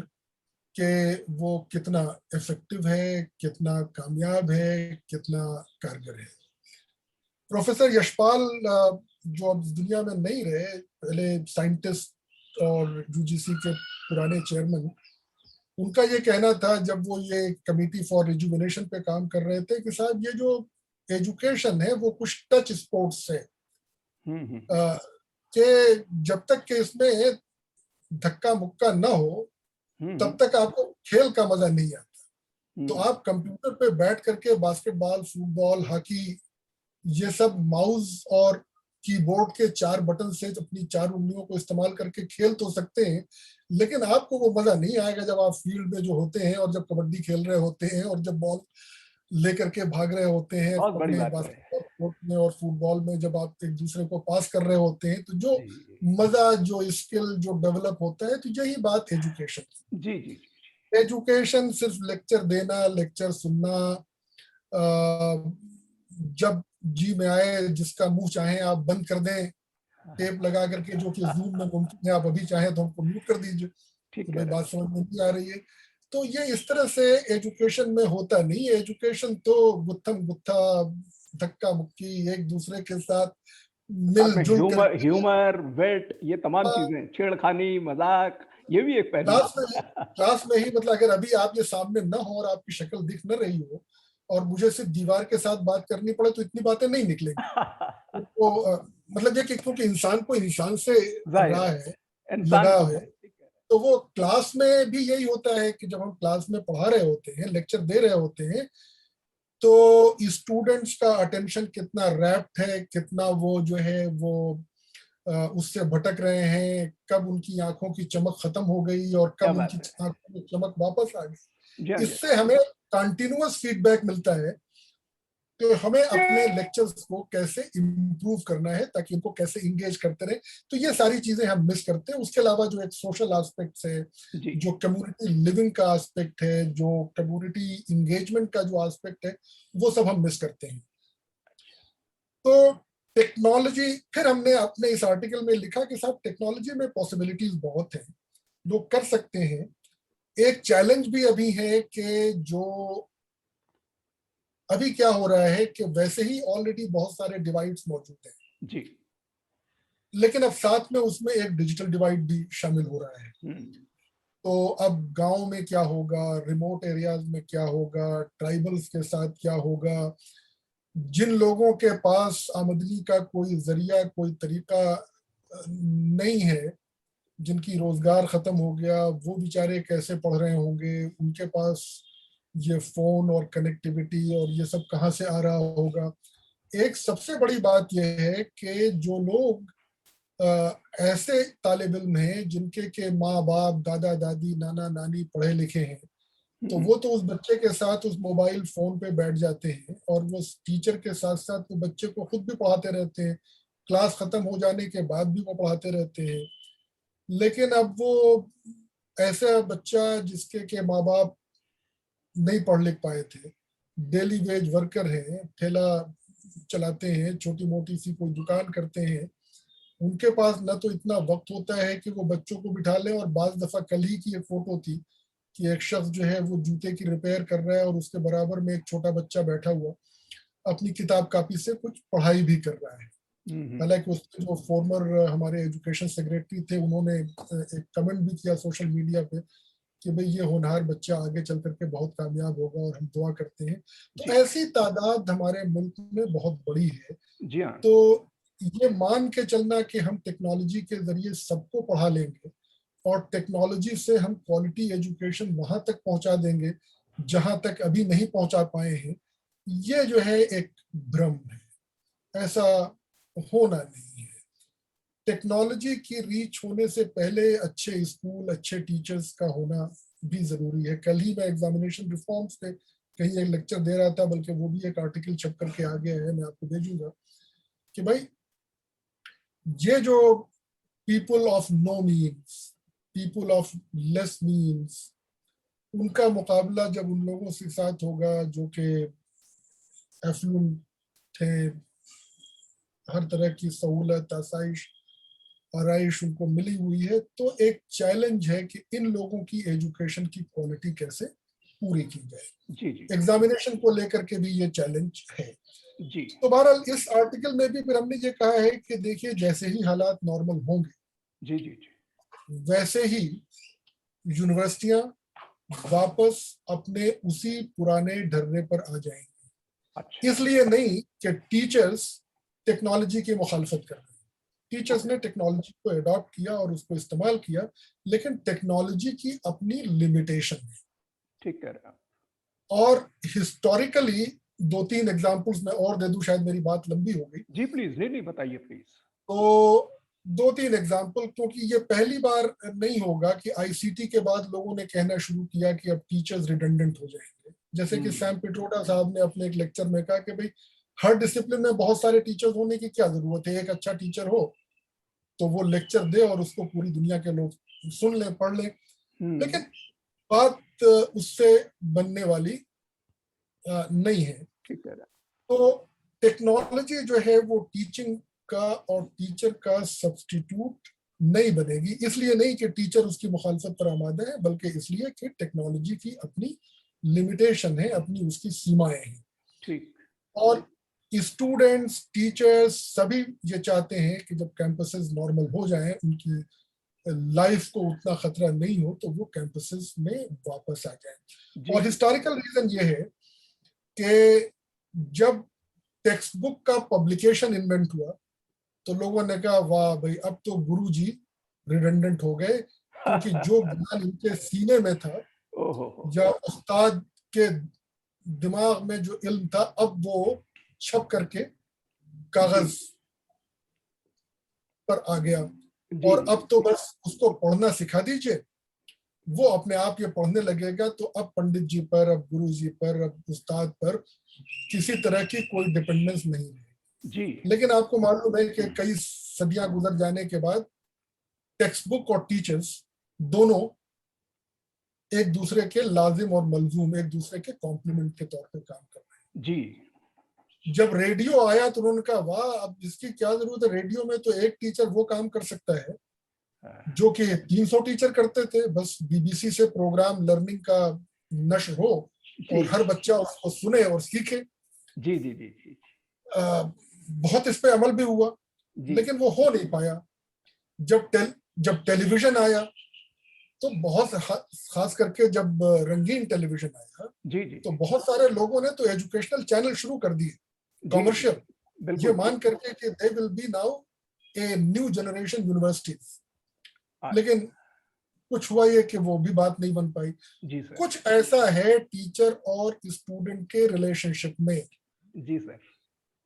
कि वो कितना इफेक्टिव है, कितना कामयाब है, कितना कारगर है। प्रोफेसर यशपाल जो अब दुनिया में नहीं रहे, पहले साइंटिस्ट और यूजीसी के पुराने चेयरमैन, उनका ये कहना था जब वो ये कमिटी फॉर रिजुविनेशन पे काम कर रहे थे कि साहब ये जो एजुकेशन है वो कुछ टच स्पोर्ट्स है कि जब तक कि इसमें धक्का मुक्का ना हो तब तक आपको खेल का मजा नहीं आता। तो आप कंप्यूटर पे बैठ करके बास्केटबॉल, फुटबॉल, हॉकी, ये सब माउस और कीबोर्ड के 4 बटन से अपनी 4 उंगलियों को इस्तेमाल करके खेल तो सकते हैं, लेकिन आपको वो मजा नहीं आएगा जब आप फील्ड में जो होते हैं और जब कबड्डी खेल रहे होते हैं और जब बॉल लेकर के भाग रहे होते हैं बहुत बड़ी अपने बात है। बास्केटबॉल कोर्ट में और फुटबॉल में, जब आप एक दूसरे को पास कर रहे होते हैं, तो जो जी मजा, जो स्किल जो डेवलप होता है, तो यही बात एजुकेशन। जी जी जी। एजुकेशन सिर्फ लेक्चर देना, लेक्चर सुनना, जब जी में आए जिसका मुंह चाहे आप बंद कर दें टेप लगा करके, जो कि जूम में मुमकिन है, आप अभी चाहें तो हमको म्यूट कर दीजिए ठीक कि कह भाई रहे बात हैं। समझ में नहीं आ रही है। तो ये इस तरह से एजुकेशन में होता नहीं है। एजुकेशन तो गुत्थम गुत्था, धक्का मुक्की, एक दूसरे के साथ साथ में मिलजुल ह्यूमर, करके, ह्यूमर, वेट, ये तमाम चीजें, छेड़खानी, मजाक, ये भी एक पहलू है। क्लास में ही मतलब अगर अभी आप ये सामने न हो और आपकी शक्ल दिख न रही हो और मुझे सिर्फ दीवार के साथ बात करनी पड़े, तो इतनी बातें नहीं निकलेंगी। तो मतलब ये कि क्योंकि इंसान को इंसान से जाहिर राह है, है, इंसान लगाव को है, ठीक कह रहे तो वो क्लास में भी यही होता है कि जब हम क्लास में पढ़ा रहे होते हैं, लेक्चर दे रहे होते हैं, तो स्टूडेंट्स का अटेंशन कितना रैप्ट है, कितना वो जो है वो उससे भटक रहे हैं, कब उनकी आंखों की चमक खत्म हो गई और क्या कब बात उनकी है। आंखों की चमक वापस आ जी हाँ गई। जी। इससे हमें कंटिन्यूअस फीडबैक मिलता है कि हमें अपने लेक्चर्स को कैसे इम्प्रूव करना है, ताकि उनको कैसे इंगेज करते रहे। तो ये सारी चीजें हम मिस करते हैं। उसके अलावा जो एक सोशल एस्पेक्ट्स है, जी जो कम्युनिटी लिविंग का एस्पेक्ट है, जो कम्युनिटी इंगेजमेंट का जो एस्पेक्ट है, वो सब हम मिस करते हैं। तो टेक्नोलॉजी, फिर हमने अपने इस आर्टिकल में लिखा कि साहब टेक्नोलॉजी में पॉसिबिलिटीज बहुत हैं, लोग कर सकते हैं। एक चैलेंज भी अभी है कि जो अभी क्या हो रहा है कि वैसे ही ऑलरेडी बहुत सारे डिवाइड्स मौजूद हैं, जी। लेकिन अब साथ में उसमें एक डिजिटल डिवाइड भी शामिल हो रहा है। तो अब गांव में क्या होगा, रिमोट एरियाज में क्या होगा, ट्राइबल्स के साथ क्या होगा, जिन लोगों के पास आमदनी का कोई जरिया, कोई तरीका नहीं है, जिनकी रोजगार खत्म हो गया, वो बेचारे कैसे पढ़ रहे होंगे, उनके पास ये फोन और कनेक्टिविटी और ये सब कहाँ से आ रहा होगा। एक सबसे बड़ी बात यह है कि जो लोग ऐसे तालिब इल्म हैं जिनके के माँ बाप, दादा दादी, नाना नानी पढ़े लिखे हैं, तो वो तो उस बच्चे के साथ उस मोबाइल फोन पे बैठ जाते हैं और वो टीचर के साथ साथ वो बच्चे को खुद भी पढ़ाते रहते हैं, क्लास खत्म हो जाने के बाद भी वो पढ़ाते रहते हैं। लेकिन अब वो ऐसा बच्चा जिसके के माँ बाप नहीं पढ़ लिख पाए थे, डेली वेज वर्कर हैं, ठेला चलाते हैं, छोटी मोटी सी कोई दुकान करते हैं, उनके पास न तो इतना वक्त होता है कि वो बच्चों को बिठा लें। और बाज दफा कल ही की एक फोटो थी कि एक शख्स जो है वो जूते की रिपेयर कर रहा है और उसके बराबर में एक छोटा बच्चा बैठा हुआ अपनी किताब कापी से कुछ पढ़ाई भी कर रहा है। हालांकि उसके जो फॉर्मर हमारे एजुकेशन सेक्रेटरी थे, उन्होंने एक कमेंट भी किया सोशल मीडिया पे कि भाई ये होनहार बच्चा आगे चल करके बहुत कामयाब होगा और हम दुआ करते हैं। तो ऐसी तादाद हमारे मुल्क में बहुत बड़ी है। जी हाँ। तो ये मान के चलना कि हम टेक्नोलॉजी के जरिए सबको पढ़ा लेंगे और टेक्नोलॉजी से हम क्वालिटी एजुकेशन वहां तक पहुंचा देंगे जहां तक अभी नहीं पहुंचा पाए हैं, ये जो है एक भ्रम है। ऐसा होना नहीं है। टेक्नोलॉजी की रीच होने से पहले अच्छे स्कूल, अच्छे टीचर्स का होना भी जरूरी है। कल ही मैं एग्जामिनेशन रिफॉर्म्स पे कहीं एक लेक्चर दे रहा था, बल्कि वो भी एक आर्टिकल छप करके आ गया है, मैं आपको भेजूंगा, कि भाई ये जो people of no means, people of less means, उनका मुकाबला जब उन लोगों के साथ होगा जो कि एफ्लुएंट थे, हर तरह की सहूलत, आसाइश, आराइश उनको मिली हुई है, तो एक चैलेंज है कि इन लोगों की एजुकेशन की क्वालिटी कैसे पूरी की जाए। जी जी। एग्जामिनेशन को लेकर के भी ये चैलेंज है जी। तो बहरहाल इस आर्टिकल में भी फिर हमने ये कहा है कि देखिए जैसे ही हालात नॉर्मल होंगे, जी जी जी, वैसे ही यूनिवर्सिटियां वापस अपने उसी पुराने ढर्रे पर आ जाएंगे। अच्छा। इसलिए नहीं कि टीचर्स टेक्नोलॉजी की मुखालफत कर रहे हैं, टीचर्स ने टेक्नोलॉजी को अडॉप्ट किया और उसको इस्तेमाल किया, लेकिन टेक्नोलॉजी की अपनी लिमिटेशन है। ठीक कह रहे हैं। और हिस्टोरिकली 2-3 एग्जांपल्स मैं और दे दूं, शायद मेरी बात लंबी हो गई। जी प्लीज, नहीं बताइए प्लीज। तो 2-3 एग्जांपल, क्योंकि ये पहली बार नहीं होगा कि आईसीटी के बाद लोगों ने कहना शुरू किया कि अब टीचर्स रिडंडेंट हो जाएंगे। जैसे कि सैम पिट्रोडा साहब ने अपने एक लेक्चर में कहा कि भाई हर डिसिप्लिन में बहुत सारे टीचर्स होने की क्या जरूरत है, एक अच्छा टीचर हो तो वो लेक्चर दे और उसको पूरी दुनिया के लोग सुन लें, पढ़ लें। लेकिन बात उससे बनने वाली नहीं है। ठीक है। तो टेक्नोलॉजी जो है वो टीचिंग का और टीचर का सब्स्टिट्यूट नहीं बनेगी। इसलिए नहीं कि टीचर उसकी मुखालफत पर आमादा है, बल्कि इसलिए कि टेक्नोलॉजी की अपनी लिमिटेशन है, अपनी उसकी सीमाएं हैं। ठीक। और स्टूडेंट्स, टीचर्स सभी ये चाहते हैं कि जब कैंपसेस नॉर्मल हो जाएं, उनकी लाइफ को उतना खतरा नहीं हो, तो वो कैंपसेस में वापस आ जाएं। और हिस्टोरिकल रीजन ये है कि जब टेक्स्ट बुक का पब्लिकेशन इन्वेंट हुआ तो लोगों ने कहा वाह भाई, अब तो गुरुजी रिडंडेंट हो गए, क्योंकि जो ज्ञान इनके सीने में था या उस्ताद के दिमाग में जो इल्म था, अब वो छप करके कागज पर आ गया। और अब तो बस उसको पढ़ना सिखा दीजिए, वो अपने आप ये पढ़ने लगेगा। तो अब पंडित जी पर, अब गुरु जी पर, अब उस्ताद पर किसी तरह की कोई डिपेंडेंस नहीं है जी। लेकिन आपको मालूम है कि कई सदियां गुजर जाने के बाद टेक्स्ट बुक और टीचर्स दोनों एक दूसरे के लाजिम और मलजूम, एक दूसरे के कॉम्प्लीमेंट के तौर पर काम कर रहे हैं। जी। जब रेडियो आया तो उन्होंने कहा वाह, अब इसकी क्या जरूरत है, रेडियो में तो एक टीचर वो काम कर सकता है जो कि 300 टीचर करते थे। बस बीबीसी से प्रोग्राम लर्निंग का नशर हो और हर बच्चा उसको सुने और सीखे। जी जी जी जी। बहुत इस पे अमल भी हुआ, लेकिन वो हो नहीं पाया। जब टेलीविजन आया तो बहुत, खास करके जब रंगीन टेलीविजन आया जी जी, तो बहुत सारे लोगों ने तो एजुकेशनल चैनल शुरू कर दिए कमर्शियल, ये मान करके कि they will be now a new generation universities. लेकिन कुछ हुआ ये कि वो भी बात नहीं बन पाई। जी सर। कुछ ऐसा है टीचर और स्टूडेंट के रिलेशनशिप में जी सर,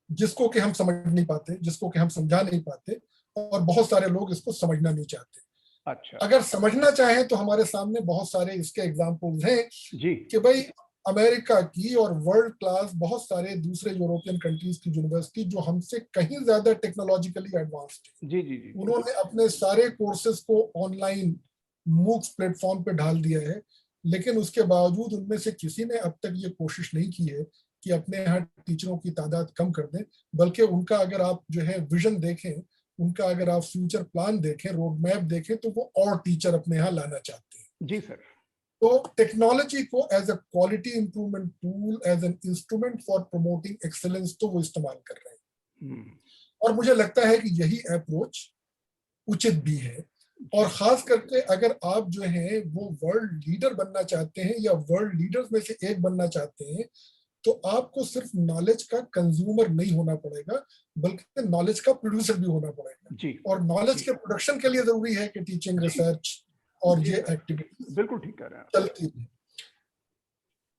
जिसको कि हम समझ नहीं पाते, जिसको कि हम समझा नहीं पाते, और बहुत सारे लोग इसको समझना नहीं चाहते। अच्छा। अगर समझना चाहें तो हमारे सामने बहुत सारे इसके एग्जाम्पल्स हैं जी, कि भाई अमेरिका की और वर्ल्ड क्लास बहुत सारे दूसरे यूरोपियन कंट्रीज की यूनिवर्सिटी जो हमसे कहीं ज्यादा टेक्नोलॉजिकली एडवांस्ड जी जी जी, उन्होंने अपने सारे कोर्सेज को ऑनलाइन मूक्स प्लेटफॉर्म पे ढाल दिया है। लेकिन उसके बावजूद उनमें से किसी ने अब तक ये कोशिश नहीं की है कि अपने यहाँ टीचरों की तादाद कम कर दें, बल्कि उनका अगर आप जो है विजन देखें, उनका अगर आप फ्यूचर प्लान देखें, रोड मैप देखें, तो वो और टीचर अपने यहाँ लाना चाहते हैं जी सर। तो टेक्नोलॉजी को as a quality improvement tool, as an instrument for promoting excellence तो वो इस्तेमाल कर रहे हैं। और मुझे लगता है कि यही अप्रोच उचित भी है। और खास करके अगर आप जो है वो वर्ल्ड लीडर बनना चाहते हैं या वर्ल्ड लीडर्स में से एक बनना चाहते हैं, तो आपको सिर्फ नॉलेज का कंज्यूमर नहीं होना पड़ेगा, बल्कि नॉलेज का प्रोड्यूसर भी होना पड़ेगा जी। और नॉलेज के प्रोडक्शन के लिए जरूरी है कि टीचिंग, रिसर्च और ये एक्टिविटी बिल्कुल ठीक कह रहे हैं चलती है।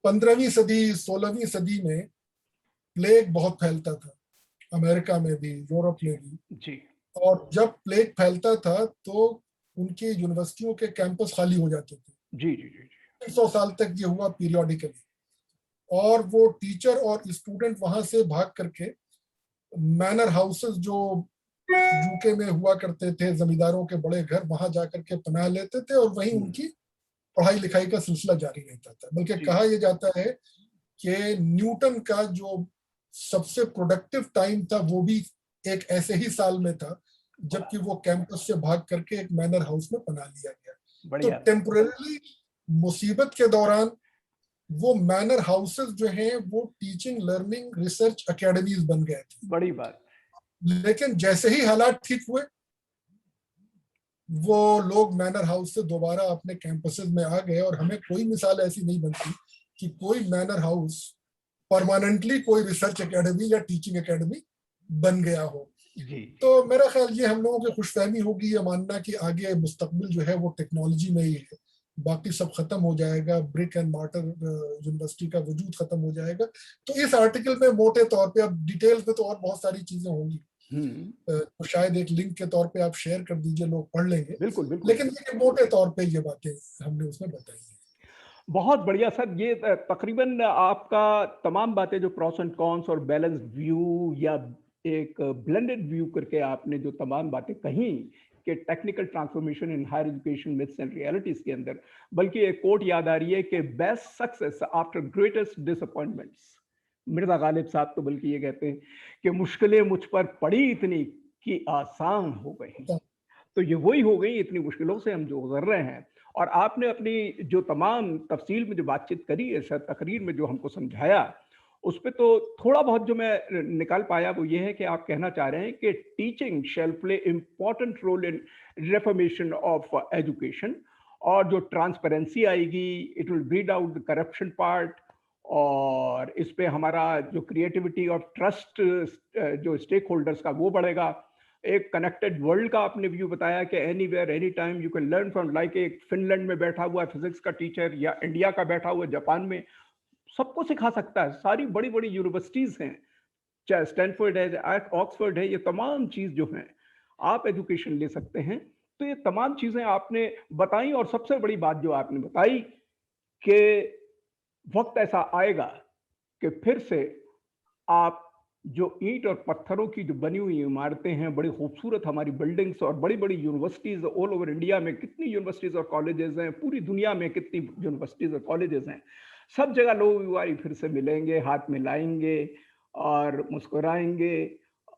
15वीं सदी 16वीं सदी में प्लेग बहुत फैलता था, अमेरिका में भी, यूरोप में भी जी। और जब प्लेग फैलता था तो उनकी यूनिवर्सिटियों के कैंपस खाली हो जाते थे जी जी जी। 100 साल तक ये हुआ पीरियोडिकली, और वो टीचर और स्टूडेंट वहां से भाग करके मैनर हाउसेस जो यूके में हुआ करते थे, जमींदारों के बड़े घर, वहां जाकर के पनाह लेते थे और वहीं उनकी पढ़ाई लिखाई का सिलसिला जारी रहता था। बल्कि कहा यह जाता है कि न्यूटन का जो सबसे प्रोडक्टिव टाइम था वो भी एक ऐसे ही साल में था जबकि वो कैंपस से भाग करके एक मैनर हाउस में पनाह लिया गया। तो टेम्परेरी मुसीबत के दौरान वो मैनर हाउसेस जो हैं वो टीचिंग, लर्निंग, रिसर्च एकेडमीज बन गए थे। बड़ी बात। लेकिन जैसे ही हालात ठीक हुए, वो लोग मैनर हाउस से दोबारा अपने कैंपसेस में आ गए, और हमें कोई मिसाल ऐसी नहीं बनती कि कोई मैनर हाउस परमानेंटली कोई रिसर्च एकेडमी या टीचिंग एकेडमी बन गया हो जी। तो मेरा ख्याल ये हम लोगों की खुशफहमी होगी ये मानना कि आगे मुस्तकबिल जो है वो टेक्नोलॉजी में ही है, बाकी सब खत्म हो जाएगा, ब्रिक एंड मॉर्टर यूनिवर्सिटी का वजूद खत्म हो जाएगा। तो इस आर्टिकल में मोटे तौर पे, अब डिटेल्स में तो और बहुत सारी चीजें होंगी, तो शायद एक लिंक के तौर पे आप शेयर कर दीजिए, लोग पढ़ लेंगे। बिल्कुल बिल्कुल। लेकिन ये मोटे तौर पे ये बातें हमने उसमें बताई हैं। बहुत बढ़िया सर, ये तकरीबन आपका तमाम बातें जो प्रॉस एंड कॉन्स और बैलेंस्ड व्यू या एक ब्लेंडेड व्यू करके आपने जो तमाम बातें कही कि technical transformation in higher education myths and realities के अंदर, बल्कि एक कोट याद आ रही है कि best success after greatest disappointments. Mirza Ghalib साहब तो बल्कि ये कहते हैं कि मुश्किलें मुझ पर पड़ी इतनी कि आसान हो गई। तो ये वही हो गई, इतनी मुश्किलों से हम जो गुजर रहे हैं। और आपने अपनी जो तमाम तफसील में जो बातचीत करी है सर, तकरीर में जो हमको समझाया, उस पर तो थोड़ा बहुत जो मैं निकाल पाया वो ये है कि आप कहना चाह रहे हैं कि teaching shall play important role in reformation of education, और जो ट्रांसपेरेंसी आएगी it will breed out the corruption part, और इस पे हमारा जो क्रिएटिविटी और ट्रस्ट जो स्टेक होल्डर्स का वो बढ़ेगा। एक कनेक्टेड वर्ल्ड का आपने व्यू बताया कि anywhere any time you can learn from, like एक फिनलैंड में बैठा हुआ फिजिक्स का टीचर या इंडिया का बैठा हुआ जापान में सबको सिखा सकता है। सारी बड़ी बड़ी यूनिवर्सिटीज हैं, चाहे स्टैनफोर्ड है, ऑक्सफोर्ड है, ये तमाम चीज जो हैं आप एजुकेशन ले सकते हैं। तो ये तमाम चीजें आपने बताई, और सबसे बड़ी बात जो आपने बताई कि वक्त ऐसा आएगा कि फिर से आप जो ईंट और पत्थरों की जो बनी हुई इमारतें हैं, बड़ी खूबसूरत हमारी बिल्डिंग्स और बड़ी बड़ी यूनिवर्सिटीज ऑल ओवर इंडिया में, कितनी यूनिवर्सिटीज और कॉलेजेस हैं, पूरी दुनिया में कितनी यूनिवर्सिटीज और कॉलेजेस हैं, सब जगह लोग युवा फिर से मिलेंगे, हाथ मिलाएंगे और मुस्कुराएंगे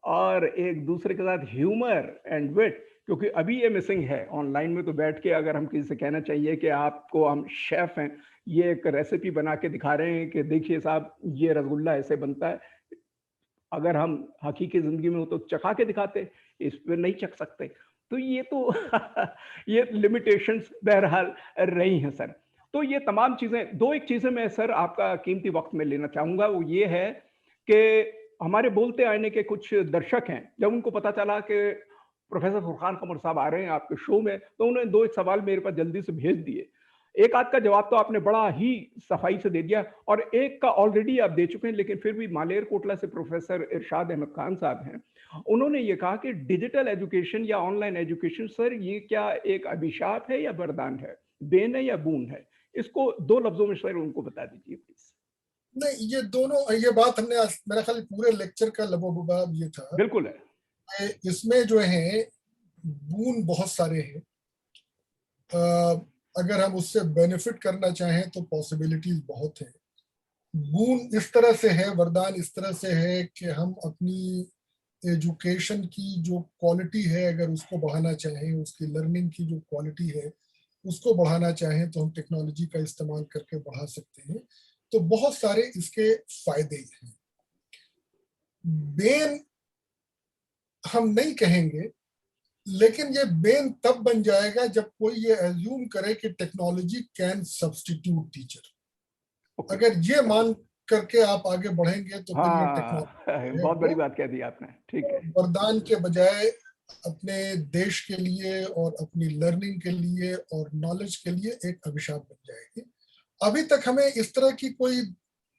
और एक दूसरे के साथ ह्यूमर एंड विट, क्योंकि अभी ये मिसिंग है। ऑनलाइन में तो बैठ के अगर हम किसी से कहना चाहिए कि आपको हम शेफ हैं, ये एक रेसिपी बना के दिखा रहे हैं कि देखिए साहब ये रसगुल्ला ऐसे बनता है, अगर हम हकीकी जिंदगी में हो तो चखा के दिखाते, इस पे नहीं चख सकते। तो ये तो ये लिमिटेशंस बहरहाल रही हैं सर। तो ये तमाम चीजें, दो एक चीजें मैं सर आपका कीमती वक्त में लेना चाहूंगा, वो ये है कि हमारे बोलते आईने के कुछ दर्शक हैं, जब उनको पता चला कि प्रोफेसर फुरकान कमर साहब आ रहे हैं आपके शो में, तो उन्होंने दो एक सवाल मेरे पास जल्दी से भेज दिए। एक आध का जवाब तो आपने बड़ा ही सफाई से दे दिया, और एक का ऑलरेडी आप दे चुके हैं, लेकिन फिर भी मालेर कोटला से प्रोफेसर इरशाद अहमद खान साहब हैं, उन्होंने ये कहा कि डिजिटल एजुकेशन या ऑनलाइन एजुकेशन सर ये क्या एक अभिशाप है या वरदान है, बेन है या बून है? इसको दो लफ्जों में सर उनको बता दीजिए प्लीज। नहीं, ये दोनों, ये बात हमने आज मेरा ख्याल पूरे लेक्चर का लबोबुबाब ये था। बिल्कुल है। इसमें जो है बून बहुत सारे हैं, अगर हम उससे बेनिफिट करना चाहें तो पॉसिबिलिटीज बहुत है। बून इस तरह से है, वरदान इस तरह से है कि हम अपनी एजुकेशन की जो क्वालिटी है अगर उसको बढ़ाना चाहें, उसकी लर्निंग की जो क्वालिटी है उसको बढ़ाना चाहें तो हम टेक्नोलॉजी का इस्तेमाल करके बढ़ा सकते हैं। तो बहुत सारे इसके फायदे हैं। बेन हम नहीं कहेंगे, लेकिन ये बेन तब बन जाएगा जब कोई ये एज्यूम करे कि टेक्नोलॉजी कैन सब्स्टिट्यूट टीचर। अगर ये मान करके आप आगे बढ़ेंगे तो फिर ये टेक्नोलॉजी बहुत बड़ी बात कह दी आपने, ठीक है। वरदान के बजाय अपने देश के लिए और अपनी लर्निंग के लिए और नॉलेज के लिए एक अभिशाप बन जाएगी। अभी तक हमें इस तरह की कोई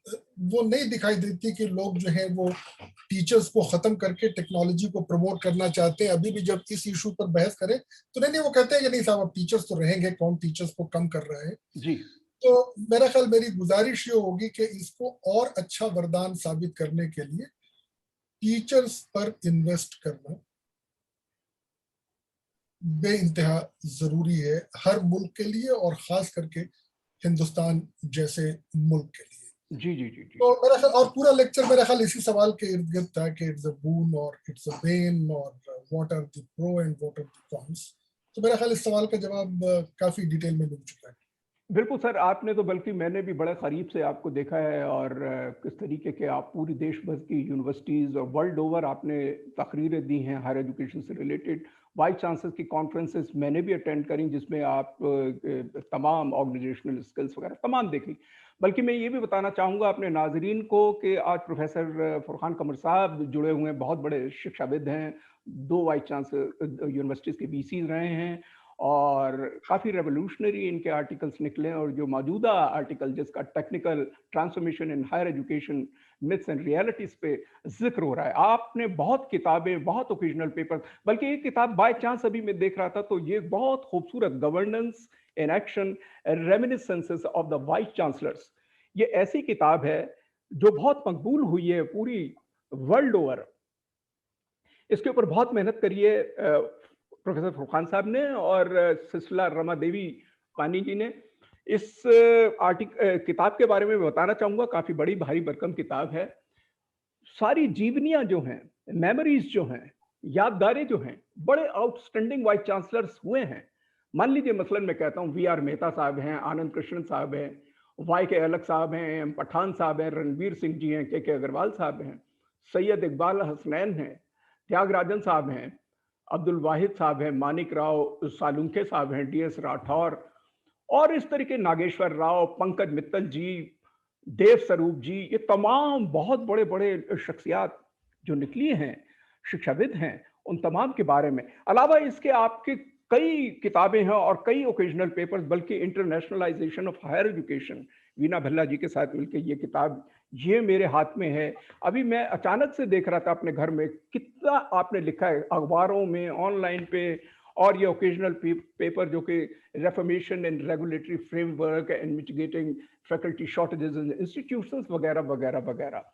वो नहीं दिखाई देती कि लोग जो है वो टीचर्स को खत्म करके टेक्नोलॉजी को प्रमोट करना चाहते हैं। अभी भी जब इस इशू पर बहस करें तो नहीं वो कहते हैं कि नहीं साहब अब टीचर्स तो रहेंगे, कौन टीचर्स को कम कर रहा है जी। तो मेरा ख्याल, मेरी गुजारिश ये होगी कि इसको और अच्छा वरदान साबित करने के लिए टीचर्स पर इन्वेस्ट करना बेइंतहा जरूरी है हर मुल्क के लिए, और खास करके हिंदुस्तान जैसे मुल्क के लिए। जी जी जी जी। तो मेरा ख्याल, और पूरा लेक्चर मेरा ख्याल इसी सवाल के इर्द गिर्द था कि इट्स अ बून और इट्स अ बेन, और what are the pro and what are the cons. तो मेरा ख्याल इस सवाल का जवाब काफी डिटेल में मिल चुका है। बिल्कुल सर, आपने तो, बल्कि मैंने भी बड़े करीब से आपको देखा है, और किस तरीके के आप पूरी देश भर की यूनिवर्सिटीज़ और वर्ल्ड ओवर आपने तकरीरें दी हैं हायर एजुकेशन से रिलेटेड। वाइस चांसलर की कॉन्फ्रेंसेस मैंने भी अटेंड करी, जिसमें आप तमाम ऑर्गेनाइजेशनल स्किल्स वगैरह तमाम देखी। बल्कि मैं ये भी बताना चाहूँगा अपने नाजरीन को कि आज प्रोफेसर फुरकान कमर साहब जुड़े हुए हैं, बहुत बड़े शिक्षाविद हैं, 2 वाइस चांसलर यूनिवर्सिटीज़ के वीसी रहे हैं, और काफ़ी रेवोल्यूशनरी इनके आर्टिकल्स निकले, और जो मौजूदा आर्टिकल जिसका technical transformation in higher education myths and realities पे जिक्र हो रहा है। आपने बहुत किताबें, बहुत ओकेजनल पेपर, बल्कि एक किताब बाय चांस अभी मैं देख रहा था तो ये बहुत खूबसूरत, governance in action reminiscences of the vice chancellors, ये ऐसी किताब है जो बहुत मकबूल हुई है पूरी वर्ल्ड ओवर। इसके ऊपर बहुत मेहनत करी है प्रोफेसर फुरकान साहब ने और सिलसिला रमा देवी पानी जी ने। इस किताब के बारे में बताना चाहूंगा, काफी बड़ी भारी भरकम किताब है। सारी जीवनियां जो हैं, मेमोरीज जो हैं, यादगारें जो हैं, बड़े आउटस्टैंडिंग वाइस चांसलर्स हुए हैं। मान लीजिए मसलन मैं कहता हूँ वी आर मेहता साहब हैं, आनंद कृष्णन साहब हैं, वाई के अलग साहब हैं, एम पठान साहब हैं, रणवीर सिंह जी हैं, के अग्रवाल साहब हैं, सैयद इकबाल हसनैन हैं, त्यागराजन साहब हैं, अब्दुल वाहिद साहब हैं, मानिक राव सालुंखे साहब हैं, DS राठौर, और इस तरीके नागेश्वर राव, पंकज मित्तल जी, देव स्वरूप जी, ये तमाम बहुत बड़े बड़े शख्सियात जो निकली हैं, शिक्षाविद हैं, उन तमाम के बारे में। अलावा इसके आपके कई किताबें हैं और कई ओकेजनल पेपर्स, बल्कि internationalisation of higher education, Veena Bhalla ji के साथ मिलकर ये किताब ये मेरे हाथ में है। अभी मैं अचानक से देख रहा था अपने घर में, कितना आपने लिखा है अखबारों में, ऑनलाइन पे, और ये ओकेजनल पेपर जो कि reformation in regulatory framework and mitigating faculty shortages in institutions वगैरह वगैरह वगैरह।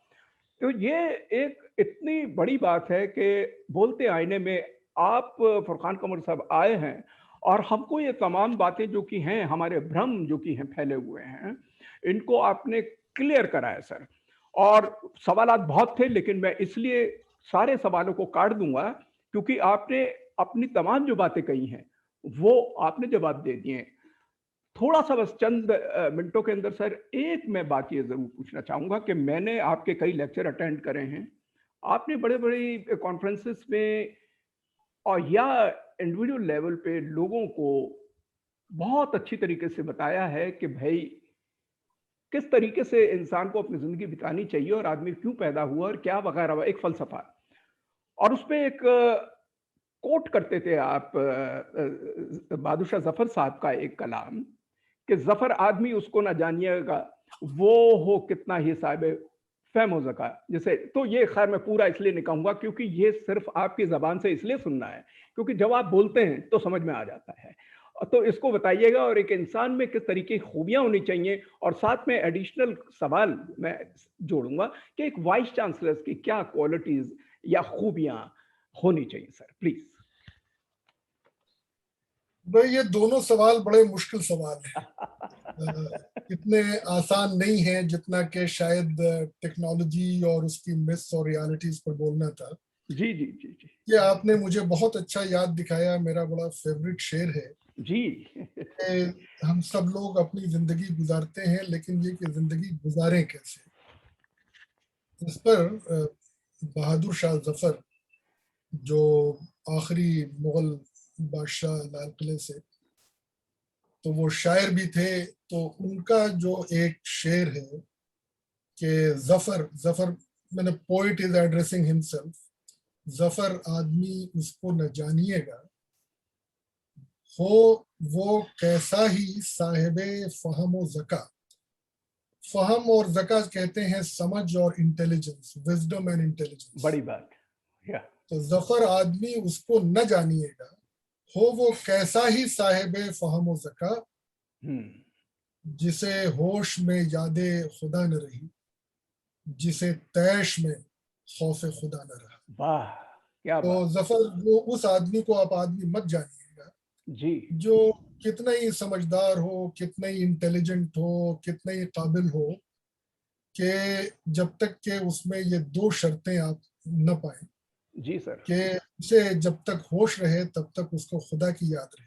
तो ये एक इतनी बड़ी बात है कि बोलते आईने में आप फुरकान कमर साहब आए हैं और हमको ये तमाम बातें जो कि हैं, हमारे भ्रम जो कि हैं फैले हुए हैं, इनको आपने क्लियर कराया सर। और सवालात बहुत थे, लेकिन मैं इसलिए सारे सवालों को काट दूंगा क्योंकि आपने अपनी तमाम जो बातें कही हैं वो आपने जवाब दे दिए। थोड़ा सा बस चंद मिनटों के अंदर सर एक मैं बात ये जरूर पूछना चाहूंगा कि मैंने आपके कई लेक्चर अटेंड करे हैं, आपने बड़े बड़े कॉन्फ्रेंसेस में और या इंडिविजुअल लेवल पे लोगों को बहुत अच्छी तरीके से बताया है कि भाई किस तरीके से इंसान को अपनी जिंदगी बितानी चाहिए और आदमी क्यों पैदा हुआ और क्या वगैरह, एक फलसफा। और उस पर एक कोट करते थे आप बादशाह जफर साहब का एक कलाम कि जफर आदमी उसको ना जानिएगा वो हो कितना ही साहिब फहम ज़का, जैसे। तो ये खैर मैं पूरा इसलिए नहीं कहूँगा क्योंकि ये सिर्फ आपकी ज़बान से इसलिए सुनना है क्योंकि जब आप बोलते हैं तो समझ में आ जाता है। तो इसको बताइएगा और एक इंसान में किस तरीके की खूबियां होनी चाहिए, और साथ में एडिशनल सवाल मैं जोड़ूंगा कि एक वाइस चांसलर की क्या क्वालिटीज या खूबियां होनी चाहिए सर, प्लीज। भाई ये दोनों सवाल बड़े मुश्किल सवाल हैं, इतने आसान नहीं है जितना कि शायद टेक्नोलॉजी और उसकी मिथ्स और रियलिटीज पर बोलना था। जी जी जी जी, ये आपने मुझे बहुत अच्छा याद दिखाया, मेरा बड़ा फेवरेट शेर है जी। हम सब लोग अपनी जिंदगी गुजारते हैं लेकिन ये कि जिंदगी गुजारें कैसे। इस पर बहादुर शाह जफर जो आखिरी मुगल बादशाह लाल किले से, तो वो शायर भी थे, तो उनका जो एक शेर है कि जफर जफर मैंने poet is addressing himself, Zafar आदमी उसको न जानिएगा, हो वो कैसा ही साहिबे फहम और ज़का। फहम और ज़का कहते हैं समझ और इंटेलिजेंस, विजडम एंड इंटेलिजेंस। बड़ी बात या। तो जफर आदमी उसको न जानिएगा, हो वो कैसा ही साहिबे फहम और ज़का, जिसे होश में यादे खुदा न रही, जिसे तैश में खौफ खुदा न रहा। वाह क्या तो बात। जफर वो उस आदमी को आप आदमी मत जानिएगा जी, जो कितना ही समझदार हो, कितना ही इंटेलिजेंट हो, कितना ही काबिल हो, कि जब तक के उसमें ये दो शर्तें आप न पाए जी सर, कि उसे जब तक होश रहे तब तक उसको खुदा की याद रहे,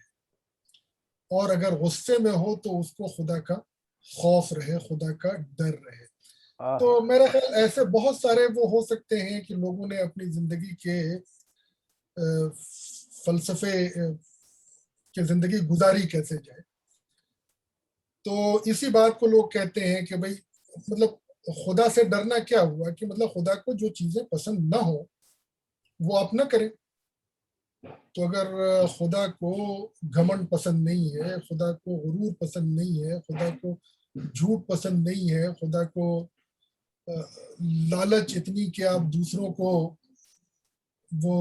और अगर गुस्से में हो तो उसको खुदा का खौफ रहे, खुदा का डर रहे। तो मेरा ख्याल ऐसे बहुत सारे वो हो सकते हैं कि लोगों ने अपनी जिंदगी के फलसफे कि जिंदगी गुजारी कैसे जाए। तो इसी बात को लोग कहते हैं कि भाई मतलब खुदा से डरना क्या हुआ कि मतलब खुदा को जो चीजें पसंद ना हो वो आप ना करें, तो अगर खुदा को घमंड पसंद नहीं है, खुदा को गुरूर पसंद नहीं है, खुदा को झूठ पसंद नहीं है, खुदा को लालच इतनी कि आप दूसरों को वो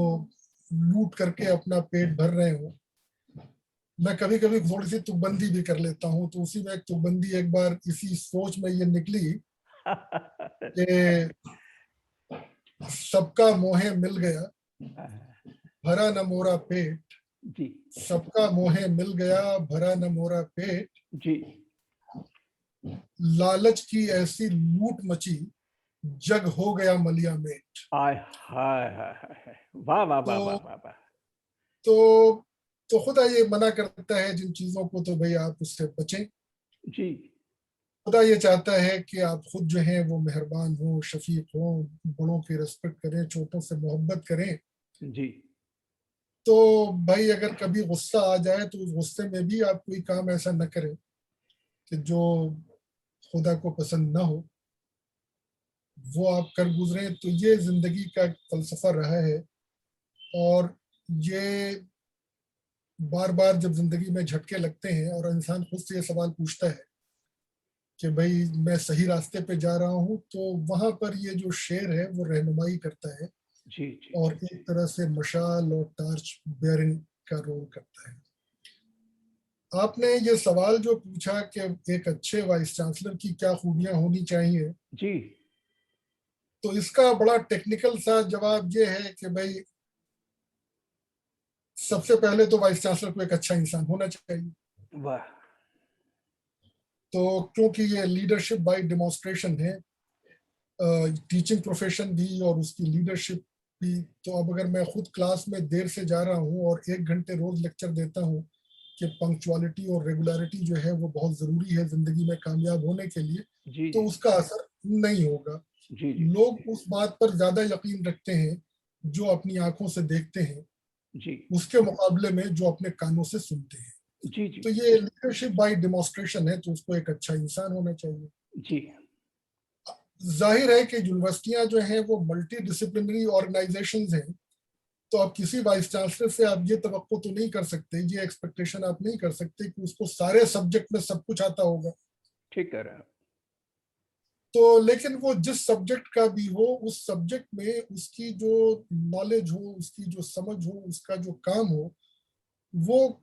लूट करके अपना पेट भर रहे हो। मैं कभी कभी थोड़ी सी तुकबंदी भी कर लेता हूँ, तो उसी में एक तुकबंदी एक बार इसी सोच में ये निकली कि सबका मोहे मिल गया, भरा न मोरा पेट जी सबका मोहे मिल गया, भरा न मोरा पेट जी। लालच की ऐसी लूट मची, जग हो गया मलिया मेट। आय हाय हाय हाय, वाह वाह वाह वाह वाह वाह। तो तो खुदा ये मना करता है जिन चीजों को, तो भाई आप उससे बचें। जी खुदा ये चाहता है कि आप खुद जो हैं वो मेहरबान हो, शफीक हो, बड़ों की रिस्पेक्ट करें, छोटों से मोहब्बत करें। जी तो भाई अगर कभी गुस्सा आ जाए तो उस गुस्से में भी आप कोई काम ऐसा न करें कि जो खुदा को पसंद ना हो, वो आप कर गुजरे। तो ये जिंदगी का फलसफा रहा है। और ये बार बार जब जिंदगी में झटके लगते हैं और इंसान खुद से ये सवाल पूछता है कि भाई मैं सही रास्ते पे जा रहा हूँ, तो वहां पर ये जो शेर है वो रहनुमाई करता है जी जी और एक तरह से मशाल और टार्च बेयरिंग का रोल करता है। आपने ये सवाल जो पूछा कि एक अच्छे वाइस चांसलर की क्या खूबियां होनी चाहिए, जी। तो इसका बड़ा टेक्निकल सा जवाब ये है कि भाई सबसे पहले तो वाइस चांसलर को एक अच्छा इंसान होना चाहिए। वाह। तो क्योंकि ये लीडरशिप बाय डेमोन्स्ट्रेशन है, टीचिंग प्रोफेशन भी और उसकी लीडरशिप भी। तो अब अगर मैं खुद क्लास में देर से जा रहा हूँ और 1 घंटे रोज लेक्चर देता हूँ कि पंक्चुअलिटी और रेगुलरिटी जो है वो बहुत जरूरी है जिंदगी में कामयाब होने के लिए, जी तो जी उसका असर नहीं होगा। जी जी लोग उस बात पर ज्यादा यकीन रखते हैं जो अपनी आंखों से देखते हैं, जी उसके मुकाबले में जो अपने कानों से सुनते हैं। जी जी तो ये लीडरशिप बाय डेमोन्स्ट्रेशन है, तो उसको एक अच्छा इंसान होना चाहिए। जी जाहिर है कि यूनिवर्सिटियां जो हैं वो मल्टी डिसिप्लिनरी ऑर्गेनाइजेशंस हैं, तो आप किसी वाइस चांसलर से आप ये तवक्को तो नहीं कर सकते, ये एक्सपेक्टेशन आप नहीं कर सकते कि उसको सारे सब्जेक्ट में सब कुछ आता होगा। ठीक कह रहे हैं। तो लेकिन वो जिस सब्जेक्ट का भी हो, उस सब्जेक्ट में उसकी जो नॉलेज हो, उसकी जो समझ हो, उसका जो काम हो, वो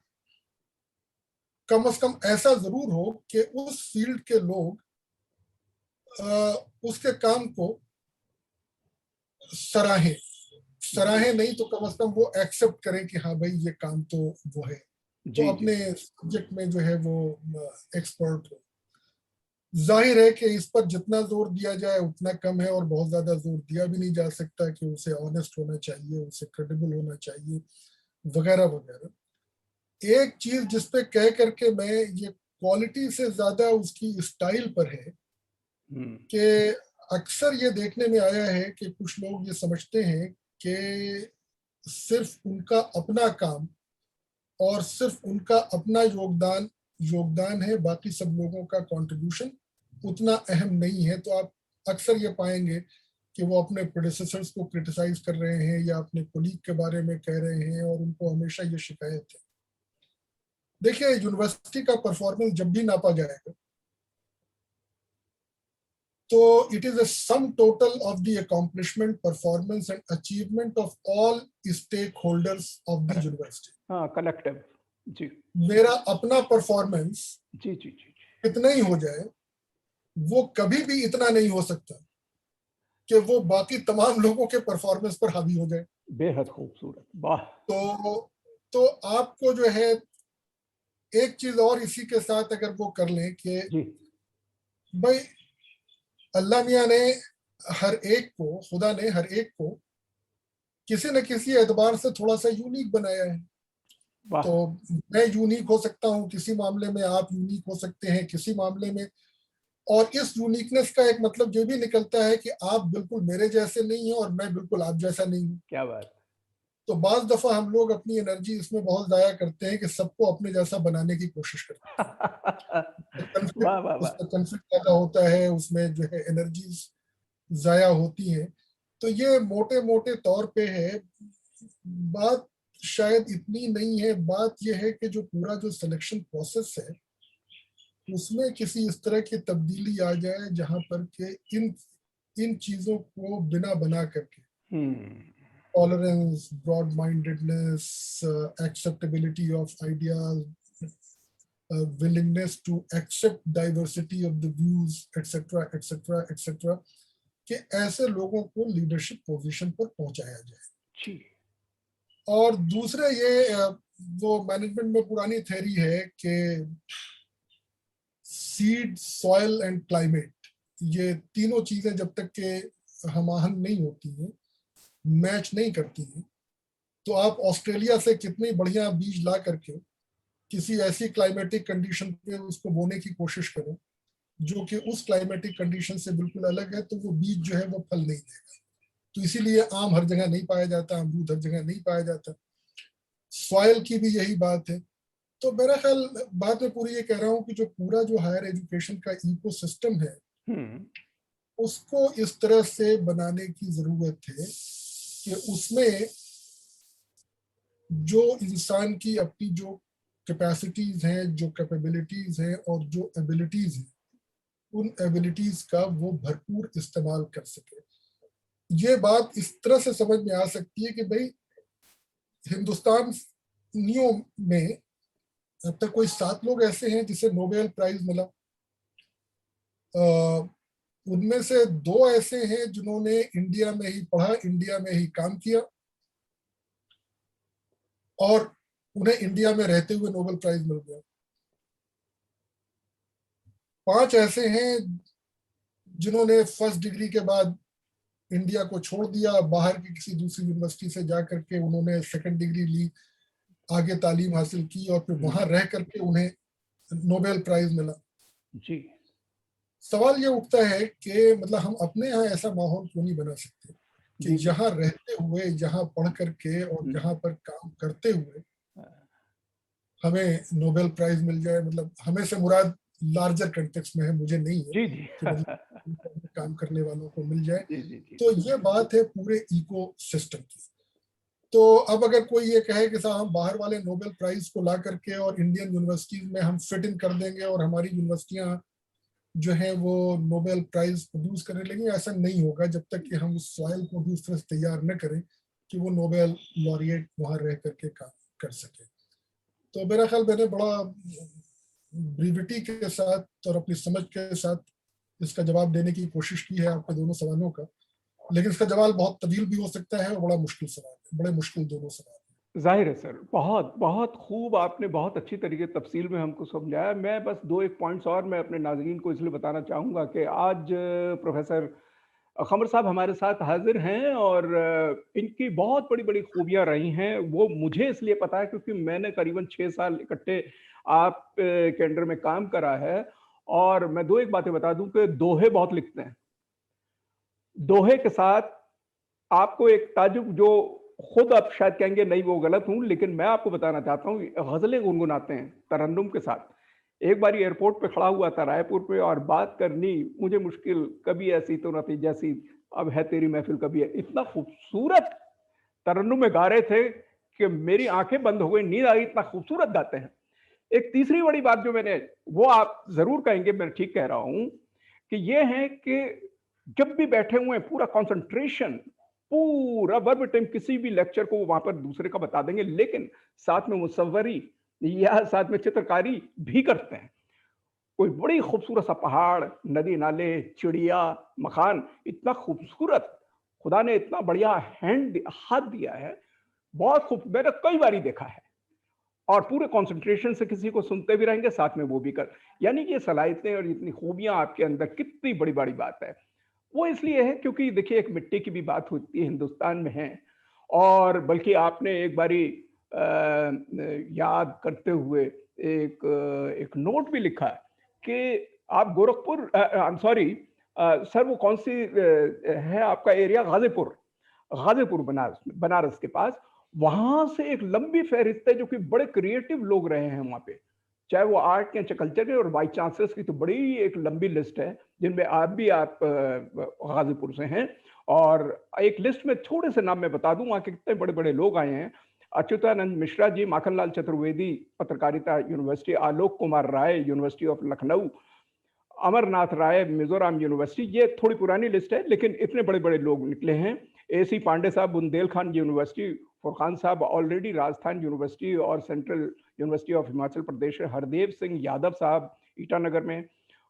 कम से कम ऐसा जरूर हो कि उस फील्ड के लोग उसके काम को सराहें। सराहें नहीं तो कम से कम वो एक्सेप्ट करें कि हाँ भाई ये काम तो वो है, तो जी जी अपने सब्जेक्ट में जो है वो एक्सपर्ट हो। जाहिर है कि इस पर जितना जोर दिया जाए उतना कम है, और बहुत ज्यादा जोर दिया भी नहीं जा सकता कि उसे ऑनेस्ट होना चाहिए, उसे क्रेडिबल होना चाहिए, वगैरह वगैरह। एक चीज जिसपे कह करके मैं ये क्वालिटी से ज्यादा उसकी स्टाइल पर है कि अक्सर ये देखने में आया है कि कुछ लोग ये समझते हैं कि सिर्फ उनका अपना काम और सिर्फ उनका अपना योगदान योगदान है, बाकी सब लोगों का कंट्रीब्यूशन उतना अहम नहीं है। तो आप अक्सर ये पाएंगे कि वो अपने प्रेडिसेसर्स को क्रिटिसाइज कर रहे हैं या अपने कोलीग के बारे में कह रहे हैं, और उनको हमेशा ये शिकायत है। देखिए, यूनिवर्सिटी का परफॉर्मेंस जब भी नापा जाएगा तो it is a sum total of the accomplishment, performance and achievement of all stakeholders of the university. हाँ, कलेक्टिव। जी मेरा अपना परफॉर्मेंस जी जी जी कितना ही हो जाए, वो कभी भी इतना नहीं हो सकता कि वो बाकी तमाम लोगों के परफॉर्मेंस पर हावी हो जाए। बेहद खूबसूरत, वाह। तो आपको जो है एक चीज और इसी के साथ अगर वो कर लें कि जी भाई अल्लाह मियाँ ने हर एक को, खुदा ने हर एक को किसी न किसी एतबार से थोड़ा सा यूनिक बनाया है। वाह। तो मैं यूनिक हो सकता हूँ किसी मामले में, आप यूनिक हो सकते हैं किसी मामले में, और इस यूनिकनेस का एक मतलब ये भी निकलता है कि आप बिल्कुल मेरे जैसे नहीं हैं और मैं बिल्कुल आप जैसा नहीं हूँ। क्या बात। तो बाज दफा हम लोग अपनी एनर्जी इसमें बहुत जाया करते हैं कि सबको अपने जैसा बनाने की कोशिश करते हैं। वाह वाह वाह। उसमें कंफ्लिक्ट पैदा होता है, उसमें जो है एनर्जी जाया होती है। तो ये मोटे मोटे तौर पे है बात। शायद इतनी नहीं है। बात यह है कि जो पूरा जो सिलेक्शन प्रोसेस है उसमें किसी इस तरह की तब्दीली आ जाए जहां पर के इन चीजों को बिना बना करके tolerance, broad mindedness, acceptability of ideas, willingness to accept diversity of the views, etc., etc., etc., कि ऐसे लोगों को लीडरशिप पोजीशन पर पहुंचाया जाए। और दूसरा ये वो मैनेजमेंट में पुरानी थ्योरी है कि सीड, सॉइल एंड क्लाइमेट, ये तीनों चीजें जब तक के हमाहंग नहीं होती हैं, मैच नहीं करती हैं, तो आप ऑस्ट्रेलिया से कितने बढ़िया बीज ला करके किसी ऐसी क्लाइमेटिक कंडीशन पे उसको बोने की कोशिश करें जो कि उस क्लाइमेटिक कंडीशन से बिल्कुल अलग है, तो वो बीज जो है वो फल नहीं देगा। तो इसीलिए आम हर जगह नहीं पाया जाता, अमरूद हर जगह नहीं पाया जाता। सॉइल की भी यही बात है। तो मेरा ख्याल बात में पूरी ये कह रहा हूँ कि जो पूरा जो हायर एजुकेशन का इकोसिस्टम है उसको इस तरह से बनाने की जरूरत है कि उसमें जो इंसान की अपनी जो कैपेसिटीज हैं, जो कैपेबिलिटीज हैं और जो एबिलिटीज हैं, उन एबिलिटीज का वो भरपूर इस्तेमाल कर सके। ये बात इस तरह से समझ में आ सकती है कि भाई हिंदुस्तानियों में अब तक कोई 7 लोग ऐसे हैं जिसे नोबेल प्राइज मिला। उनमें से 2 ऐसे हैं जिन्होंने इंडिया में ही पढ़ा, इंडिया में ही काम किया और उन्हें इंडिया में रहते हुए नोबेल प्राइज मिल गया। 5 ऐसे हैं जिन्होंने फर्स्ट डिग्री के बाद इंडिया को छोड़ दिया, बाहर की किसी दूसरी यूनिवर्सिटी से जाकर के उन्होंने सेकंड डिग्री ली, आगे तालीम हासिल की और फिर वहां रह करके उन्हें नोबेल प्राइज मिला। जी, सवाल ये उठता है कि मतलब हम अपने यहाँ ऐसा माहौल क्यों नहीं बना सकते कि जहाँ रहते हुए, जहाँ पढ़ करके और जहाँ पर काम करते हुए हमें नोबेल प्राइज मिल जाए। मतलब हमें से मुराद लार्जर कंटेक्स्ट में है, मुझे नहीं है कि मतलब काम करने वालों को मिल जाए। तो ये बात है पूरे इको सिस्टम की। तो अब अगर कोई ये कहे कि साहब हम बाहर वाले नोबेल प्राइज को ला करके और इंडियन यूनिवर्सिटीज में हम फिट इन कर देंगे और हमारी यूनिवर्सिटियां जो है वो नोबेल प्राइज प्रोड्यूस करने लगेंगे, ऐसा नहीं होगा जब तक कि हम उस सॉइल को भी उस तरह से तैयार न करें कि वो नोबेल लॉरिएट वहां रह करके काम कर सके। तो मेरा ख्याल मैंने बड़ा ब्रीविटी के साथ और अपनी समझ के साथ इसका जवाब देने की कोशिश की है आपके दोनों सवालों का, लेकिन इसका जवाब बहुत तवील भी हो सकता है और बड़ा मुश्किल सवाल है, बड़े मुश्किल दोनों सवाल है। जाहिर है सर, बहुत बहुत खूब, आपने बहुत अच्छी तरीके तफसील में हमको समझाया। मैं बस 2-1 पॉइंट्स और मैं अपने नाज़रीन को इसलिए बताना चाहूँगा कि आज प्रोफेसर क़मर साहब हमारे साथ हाजिर हैं और इनकी बहुत बड़ी बड़ी खूबियाँ रही हैं। वो मुझे इसलिए पता है क्योंकि मैंने करीबन 6 साल इकट्ठे आप के अंडर में काम करा है। और मैं 2-1 बातें बता दूं कि दोहे बहुत लिखते हैं। दोहे के साथ आपको एक ताजुब, जो खुद आप शायद कहेंगे नहीं वो गलत हूं, लेकिन मैं आपको बताना चाहता हूं, गजलें गुनगुनाते हैं तरन्नुम के साथ। एक बार एयरपोर्ट पे खड़ा हुआ था रायपुर पे और बात करनी मुझे मुश्किल, कभी ऐसी तो न थी जैसी अब है तेरी महफिल कभी है। इतना खूबसूरत तरन्नुम में गा रहे थे कि मेरी आंखें बंद हो गई, नींद आ गई, इतना खूबसूरत गाते हैं। एक तीसरी बड़ी बात जो मैंने, वो आप जरूर कहेंगे मैं ठीक कह रहा हूं, कि ये है कि जब भी बैठे हुए हैं पूरा कंसंट्रेशन, पूरा वर्बटिम किसी भी लेक्चर को वहां पर दूसरे का बता देंगे, लेकिन साथ में मुसव्वरी या साथ में चित्रकारी भी करते हैं। कोई बड़ी खूबसूरत सा पहाड़, नदी नाले, चिड़िया, मकान, इतना खूबसूरत, खुदा ने इतना बढ़िया हाथ दिया है, बहुत खूब, मैंने कई बार देखा है। और पूरे कंसंट्रेशन से किसी को सुनते भी रहेंगे, साथ में वो भी कर, यानी कि ये सलाहियतें और इतनी खूबियां आपके अंदर, कितनी बड़ी बड़ी बात है। वो इसलिए है क्योंकि देखिए एक मिट्टी की भी बात होती है, हिंदुस्तान में है। और बल्कि आपने एक बारी याद करते हुए एक नोट भी लिखा है कि आप Gorakhpur, I am sorry sir, वो कौन सी है आपका एरिया, गाजीपुर बनारस के पास, वहां से एक लंबी फहरिस्त है जो कि बड़े क्रिएटिव लोग रहे हैं वहां पे, चाहे वो आर्ट के, कल्चर के, और वाइस चांसलर्स की तो बड़ी एक लंबी लिस्ट है, जिनमें आप गाजीपुर से हैं। और एक लिस्ट में थोड़े से नाम मैं बता दूं, वहां के कितने बड़े बड़े लोग आए हैं। Achyutanand Mishra ji, Makhanlal Chaturvedi Patrakarita university, Alok Kumar Rai university of Lucknow, Amarnath Rai Mizoram university. ये थोड़ी पुरानी लिस्ट है लेकिन इतने बड़े बड़े लोग निकले हैं। AC पांडे साहब बुंदेलखंड यूनिवर्सिटी, फुरकान साहब ऑलरेडी राजस्थान यूनिवर्सिटी और central university of Himachal Pradesh, Hardev Singh Yadav साहब ईटानगर में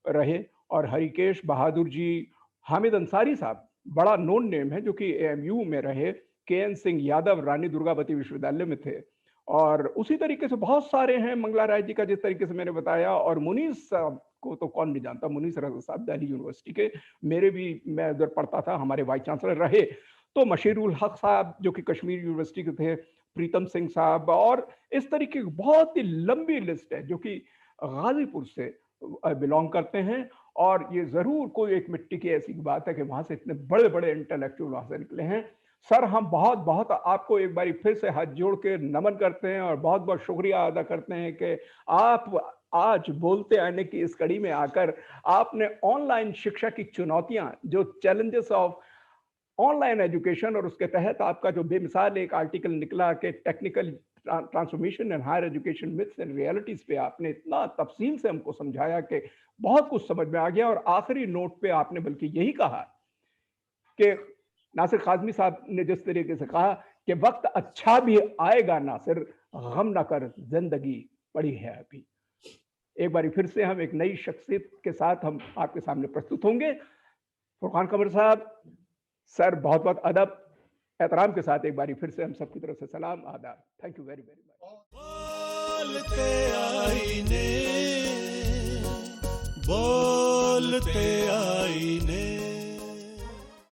रहे, और हरिकेश बहादुर जी, हामिद अंसारी साहब बड़ा नोन नेम है जो कि AMU में रहे, KN सिंह यादव रानी दुर्गावती विश्वविद्यालय में थे, और उसी तरीके से बहुत सारे हैं, मंगला राय जी का जिस तरीके से मैंने बताया, और मुनीस साहब को तो कौन नहीं जानता, मुनीस रजा साहब दिल्ली यूनिवर्सिटी के, मेरे भी, मैं उधर पढ़ता था, हमारे वाइस चांसलर रहे। तो मशीरुल हक साहब जो कि कश्मीर यूनिवर्सिटी के थे, प्रीतम सिंह साहब, और इस तरीके की बहुत ही लंबी लिस्ट है जो कि गाजीपुर से बिलोंग करते हैं। और ये जरूर कोई एक मिट्टी की ऐसी बात है कि वहां से इतने बड़े बड़े इंटेलेक्चुअल वहां से निकले हैं। सर, हम बहुत बहुत आपको एक बारी फिर से हाथ जोड़ के नमन करते हैं और बहुत बहुत शुक्रिया अदा करते हैं कि आप आज बोलते आने की इस कड़ी में आकर आपने ऑनलाइन शिक्षा की चुनौतियां, जो चैलेंजेस ऑफ ऑनलाइन एजुकेशन, और उसके तहत आपका जो बेमिसाल एक आर्टिकल निकला कि technical transformation and higher education myths and realities पे आपने इतना तफसील से हमको समझाया कि बहुत कुछ समझ में आ गया। और आखिरी नोट पे आपने बल्कि यही कहा कि नासिर काज़मी साहब ने जिस तरीके से कहा कि वक्त अच्छा भी आएगा नासिर, गम ना कर, जिंदगी पड़ी है अभी। एक बार फिर से हम एक नई शख्सियत के साथ हम आपके सामने प्रस्तुत होंगे। फुरकान कमर साहब, सर बहुत बहुत अदब एहतराम के साथ एक बार फिर से हम सबकी तरफ से सलाम आदाब। Thank you very very much. बोलते आईने